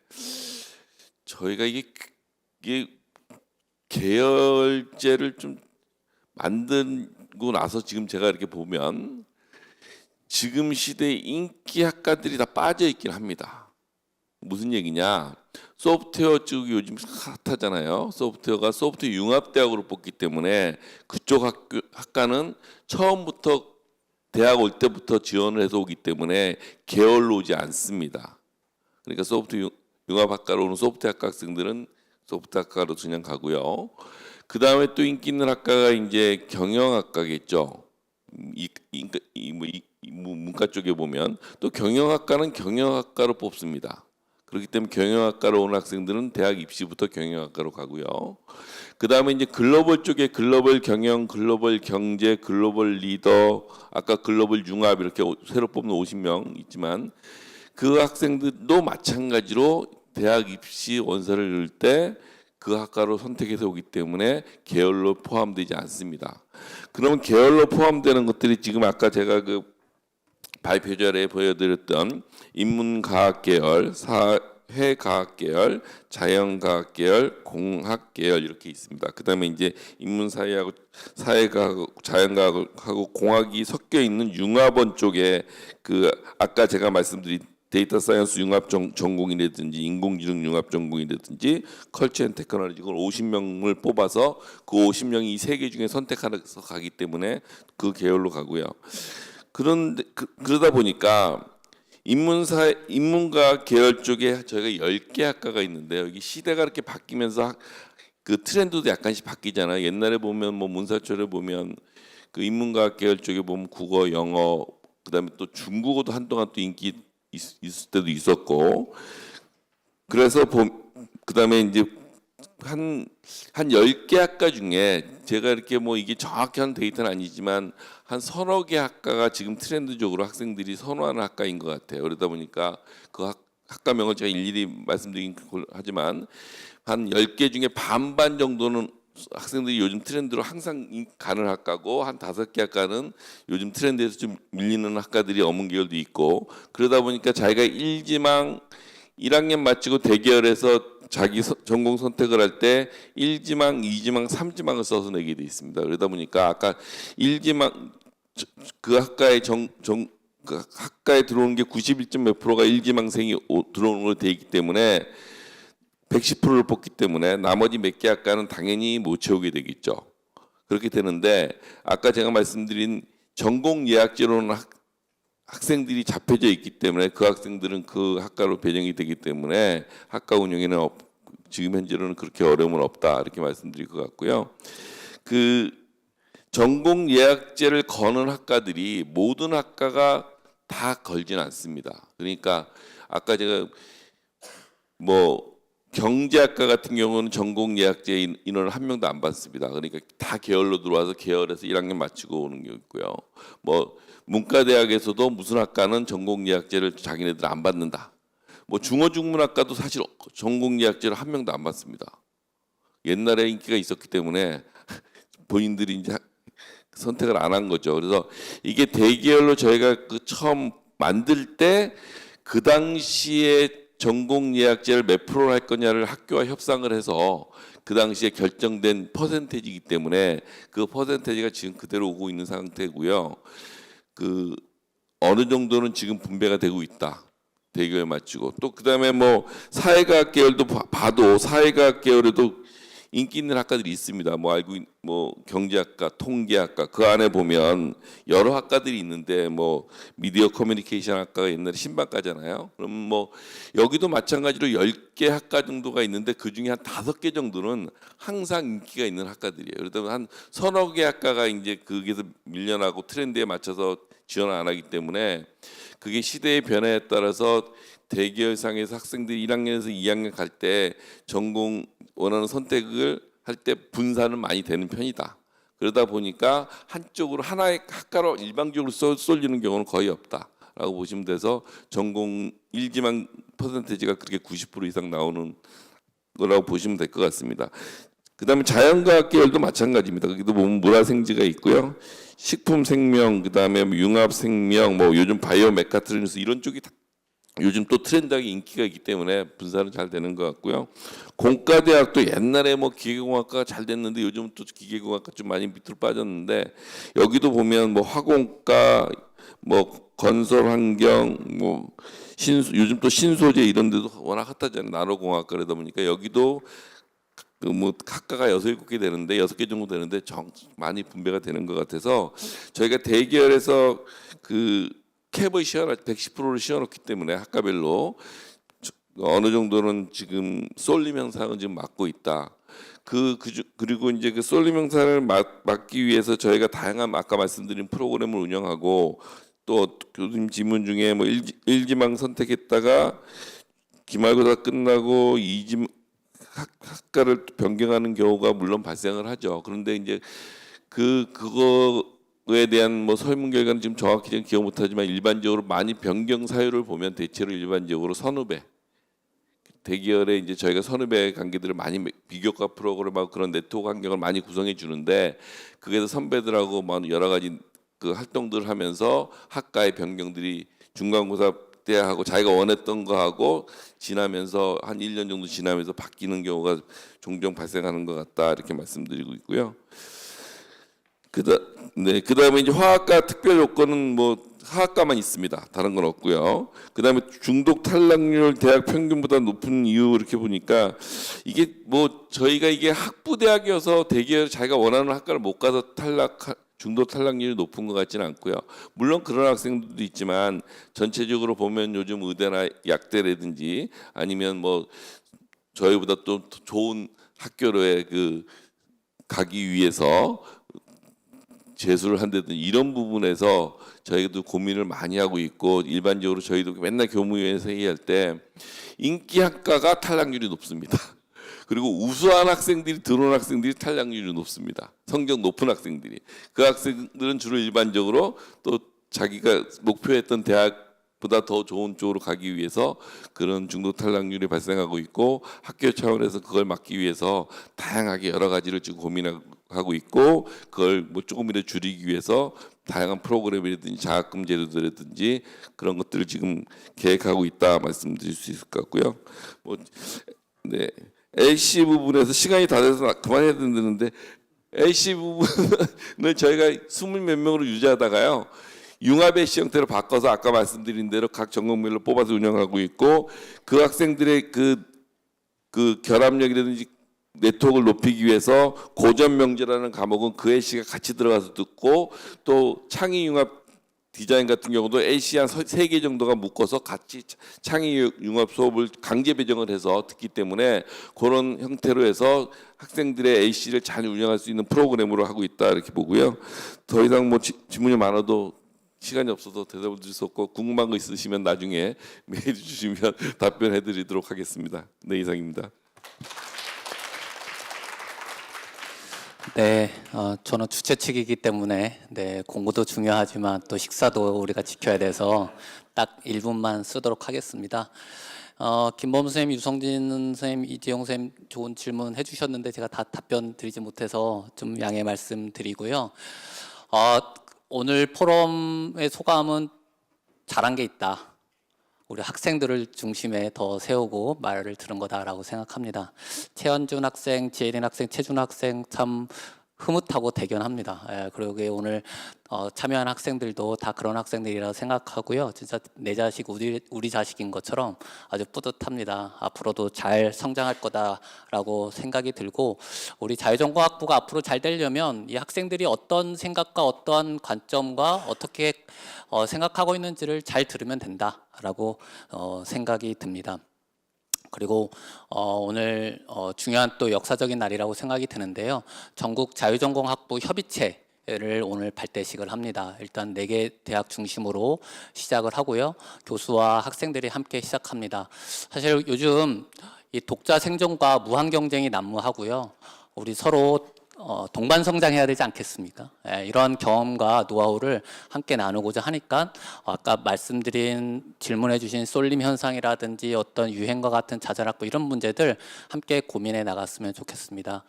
S9: 저희가 이게 계열제를 좀 만들고 나서 지금 제가 이렇게 보면 지금 시대에 인기학과들이 다 빠져 있긴 합니다. 무슨 얘기냐? 소프트웨어 쪽이 요즘 핫하잖아요. 소프트웨어 융합대학으로 뽑기 때문에 그쪽 학과는 처음부터 대학 올 때부터 지원을 해서 오기 때문에 계열로 오지 않습니다. 그러니까 소프트 융합학과로 오는 소프트학과 학생들은 소프트학과로 그냥 가고요. 그 다음에 또 인기 있는 학과가 이제 경영학과겠죠. 문과 쪽에 보면 또 경영학과는 경영학과로 뽑습니다. 그렇기 때문에 경영학과로 오는 학생들은 대학 입시부터 경영학과로 가고요. 그 다음에 이제 글로벌 쪽에 글로벌 경영, 글로벌 경제, 글로벌 리더, 아까 글로벌 융합 이렇게 새로 뽑는 50명 있지만 그 학생들도 마찬가지로 대학 입시 원서를 넣을 때 그 학과로 선택해서 오기 때문에 계열로 포함되지 않습니다. 그러면 계열로 포함되는 것들이 지금 아까 제가 그 발표자에 보여드렸던 인문과학계열, 사회과학계열, 자연과학계열, 공학계열 이렇게 있습니다. 그다음에 이제 인문사회하고 사회과학, 자연과학하고 공학이 섞여 있는 융합원 쪽에 그 아까 제가 말씀드린 데이터 사이언스 융합 전공이라든지 인공지능 융합 전공이라든지 컬처 앤 테크놀로지 이걸 50명을 뽑아서 그 50명이 이 세 개 중에 선택해서 가기 때문에 그 계열로 가고요. 그런데 그러다 보니까 인문과 계열 쪽에 저희가 10개 학과가 있는데요. 여기 시대가 이렇게 바뀌면서 그 트렌드도 약간씩 바뀌잖아요. 옛날에 보면 뭐 문사철에 보면 그 인문과학 계열 쪽에 보면 국어, 영어, 그다음에 또 중국어도 한동안 또 인기 있을 때도 있었고, 그래서 그다음에 이제 한 10개 학과 중에 제가 이렇게 뭐 이게 정확한 데이터는 아니지만 한 서너 개 학과가 지금 트렌드적으로 학생들이 선호하는 학과인 것 같아요. 그러다 보니까 그 학과명을 제가 일일이 말씀드리긴 하지만 한 10개 중에 반반 정도는 학생들이 요즘 트렌드로 항상 가는 학과고 한 5개 학과는 요즘 트렌드에서 좀 밀리는 학과들이 어문계열도 있고 그러다 보니까 자기가 1지망 1학년 마치고 대기열에서 자기 전공 선택을 할 때 1지망, 2지망, 3지망을 써서 내게 돼 있습니다. 그러다 보니까 아까 1지망 그 학과에 그 학과에 들어오는 게 91점 몇 프로가 1지망생이 들어오는 걸로 돼 있기 때문에 110%를 뽑기 때문에 나머지 몇 개 학과는 당연히 못 채우게 되겠죠. 그렇게 되는데 아까 제가 말씀드린 전공 예약제로는 학생들이 잡혀져 있기 때문에 그 학생들은 그 학과로 배정이 되기 때문에 학과 운영에는 지금 현재로는 그렇게 어려움은 없다 이렇게 말씀드릴 것 같고요. 그 전공 예약제를 거는 학과들이 모든 학과가 다 걸지는 않습니다. 그러니까 아까 제가 뭐 경제학과 같은 경우는 전공 예약제 인원을 한 명도 안 받습니다. 그러니까 다 계열로 들어와서 계열에서 1학년 마치고 오는 게 있고요. 뭐 문과대학에서도 무슨 학과는 전공 예약제를 자기네들 안 받는다. 뭐 중어중문학과도 사실 전공 예약제를 한 명도 안 받습니다. 옛날에 인기가 있었기 때문에 본인들이 이제 선택을 안 한 거죠. 그래서 이게 대계열로 저희가 그 처음 만들 때 그 당시에 전공 예약제를 몇 프로 할 거냐를 학교와 협상을 해서 그 당시에 결정된 퍼센테이지이기 때문에 그 퍼센테이지가 지금 그대로 오고 있는 상태고요. 그 어느 정도는 지금 분배가 되고 있다. 대교에 맞추고 또 그다음에 뭐 사회과학 계열도 봐도 사회과학 계열에도 인기 있는 학과들이 있습니다. 뭐 경제학과, 통계학과 그 안에 보면 여러 학과들이 있는데 뭐 미디어 커뮤니케이션 학과가 옛날에 신방과잖아요. 그럼 뭐 여기도 마찬가지로 10개 학과 정도가 있는데 그 중에 한 5개 정도는 항상 인기가 있는 학과들이에요. 그러다 보면 한 서너 개 학과가 이제 거기서 밀려나고 트렌드에 맞춰서 지원을 안 하기 때문에 그게 시대의 변화에 따라서 대기열상에서 학생들이 1학년에서 2학년 갈 때 전공 원하는 선택을 할 때 분산은 많이 되는 편이다. 그러다 보니까 한쪽으로 하나의 학과로 일방적으로 쏠리는 경우는 거의 없다라고 보시면 돼서 전공 1지망 퍼센테이지가 그렇게 90% 이상 나오는 거라고 보시면 될 것 같습니다. 그다음에 자연과학 계열도 마찬가지입니다. 거기도 보면 문화생지가 있고요, 식품생명, 그다음에 융합생명, 뭐 요즘 바이오 메카트로니스 이런 쪽이 다 요즘 또 트렌드하게 인기가 있기 때문에 분산은 잘 되는 것 같고요. 공과대학도 옛날에 뭐 기계공학과가 잘 됐는데 요즘 또 기계공학과 좀 많이 밑으로 빠졌는데 여기도 보면 뭐 화공과, 뭐 건설환경, 뭐 요즘 또 신소재 이런 데도 워낙 핫하잖아요. 나노공학과 그러다 보니까 여기도 그 뭐 학과가 6-7개 되는데 6개 정도 되는데 많이 분배가 되는 것 같아서 저희가 대기열에서 그 캡을 110%를 씌워놓기 때문에 학과별로 어느 정도는 지금 쏠림 현상은 지금 막고 있다. 그리고 이제 그 쏠림 현상을 막기 위해서 저희가 다양한 아까 말씀드린 프로그램을 운영하고 또 교수님 질문 중에 뭐 1지망 선택했다가 기말고사 끝나고 2지망 학과를 변경하는 경우가 물론 발생을 하죠. 그런데 이제 그거에 대한 뭐 설문 결과는 지금 정확히 기억 못하지만 일반적으로 많이 변경 사유를 보면 대체로 일반적으로 선후배 대기열에 이제 저희가 선후배 관계들을 많이 비교과 프로그램하고 그런 네트워크 환경을 많이 구성해 주는데 그게서 선배들하고 뭐 여러 가지 그 활동들을 하면서 학과의 변경들이 중간고사 때 하고 자기가 원했던 거 하고 지나면서 한 1년 정도 지나면서 바뀌는 경우가 종종 발생하는 것 같다 이렇게 말씀드리고 있고요. 그다음에 이제 화학과 특별 요건은 뭐 화학과만 있습니다. 다른 건 없고요. 그다음에 중독 탈락률 대학 평균보다 높은 이유 이렇게 보니까 이게 뭐 저희가 이게 학부 대학이어서 대기열 자기가 원하는 학과를 못 가서 중독 탈락률이 높은 것 같지는 않고요. 물론 그런 학생들도 있지만 전체적으로 보면 요즘 의대나 약대라든지 아니면 뭐 저희보다 또 좋은 학교로에 그 가기 위해서 재수를 한다든지 이런 부분에서 저희도 고민을 많이 하고 있고 일반적으로 저희도 맨날 교무위원회에서 회의할 때 인기 학과가 탈락률이 높습니다. 그리고 우수한 학생들이 들어온 학생들이 탈락률이 높습니다. 성적 높은 학생들이. 그 학생들은 주로 일반적으로 또 자기가 목표했던 대학 보다 더 좋은 쪽으로 가기 위해서 그런 중도 탈락률이 발생하고 있고, 학교 차원에서 그걸 막기 위해서 다양하게 여러 가지를 지금 고민하고 있고, 그걸 뭐 조금이라도 줄이기 위해서 다양한 프로그램이라든지 장학금 제도들이라든지 그런 것들을 지금 계획하고 있다 말씀드릴 수 있을 것 같고요. 뭐 네, LC 부분에서 시간이 다 돼서 그만해야 되는데, LC 부분은 저희가 20몇 명으로 유지하다가요, 융합 LC 형태로 바꿔서 아까 말씀드린 대로 각 전공별로 뽑아서 운영하고 있고, 그 학생들의 그 결합력이라든지 네트워크를 높이기 위해서 고전 명제라는 과목은 그 LC가 같이 들어가서 듣고, 또 창의 융합 디자인 같은 경우도 LC 한 3개 정도가 묶어서 같이 창의 융합 수업을 강제 배정을 해서 듣기 때문에, 그런 형태로 해서 학생들의 LC를 잘 운영할 수 있는 프로그램으로 하고 있다 이렇게 보고요. 더 이상 뭐 질문이 많아도 시간이 없어서 대답을 드릴 수 없고, 궁금한 거 있으시면 나중에 메일 주시면 답변해 드리도록 하겠습니다. 네, 이상입니다.
S10: 네, 저는 주최 측이기 때문에 공부도 중요하지만 또 식사도 우리가 지켜야 돼서 딱 1분만 쓰도록 하겠습니다. 김범수 선생님, 유성진 선생님, 이지영 선생님 좋은 질문 해주셨는데 제가 다 답변 드리지 못해서 좀 양해 말씀드리고요. 오늘 포럼의 소감은 잘한 게 있다. 우리 학생들을 중심에 더 세우고 말을 들은 거다라고 생각합니다. 최현준 학생, 지혜린 학생, 최준 학생 참 흐뭇하고 대견합니다. 그리고 오늘 참여한 학생들도 다 그런 학생들이라고 생각하고요. 진짜 내 자식 우리 자식인 것처럼 아주 뿌듯합니다. 앞으로도 잘 성장할 거다라고 생각이 들고, 우리 자유전공학부가 앞으로 잘 되려면 이 학생들이 어떤 생각과 어떠한 관점과 어떻게 생각하고 있는지를 잘 들으면 된다라고 생각이 듭니다. 그리고 오늘 중요한 또 역사적인 날이라고 생각이 드는데요. 전국 자유전공학부 협의체를 오늘 발대식을 합니다. 일단 4개 대학 중심으로 시작을 하고요. 교수와 학생들이 함께 시작합니다. 사실 요즘 이 독자 생존과 무한 경쟁이 난무하고요. 우리 서로 동반 성장해야 되지 않겠습니까? 이런 경험과 노하우를 함께 나누고자 하니까 아까 말씀드린 질문해 주신 쏠림 현상이라든지 어떤 유행과 같은 자잘학부 이런 문제들 함께 고민해 나갔으면 좋겠습니다.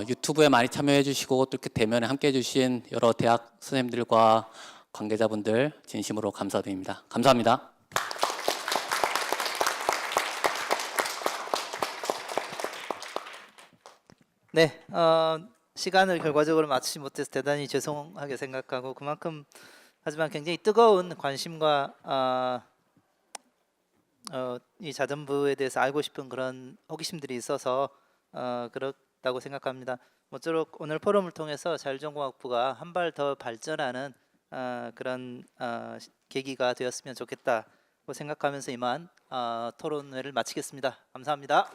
S10: 유튜브에 많이 참여해 주시고 또 이렇게 대면에 함께 해 주신 여러 대학 선생님들과 관계자분들 진심으로 감사드립니다. 감사합니다.
S1: 네, 시간을 결과적으로 맞추지 못해서 대단히 죄송하게 생각하고, 그만큼 하지만 굉장히 뜨거운 관심과 이 자전부에 대해서 알고 싶은 그런 호기심들이 있어서 그렇다고 생각합니다. 모쪼록 오늘 포럼을 통해서 자율전공학부가 한 발 더 발전하는 그런 계기가 되었으면 좋겠다고 생각하면서 이만 토론회를 마치겠습니다. 감사합니다.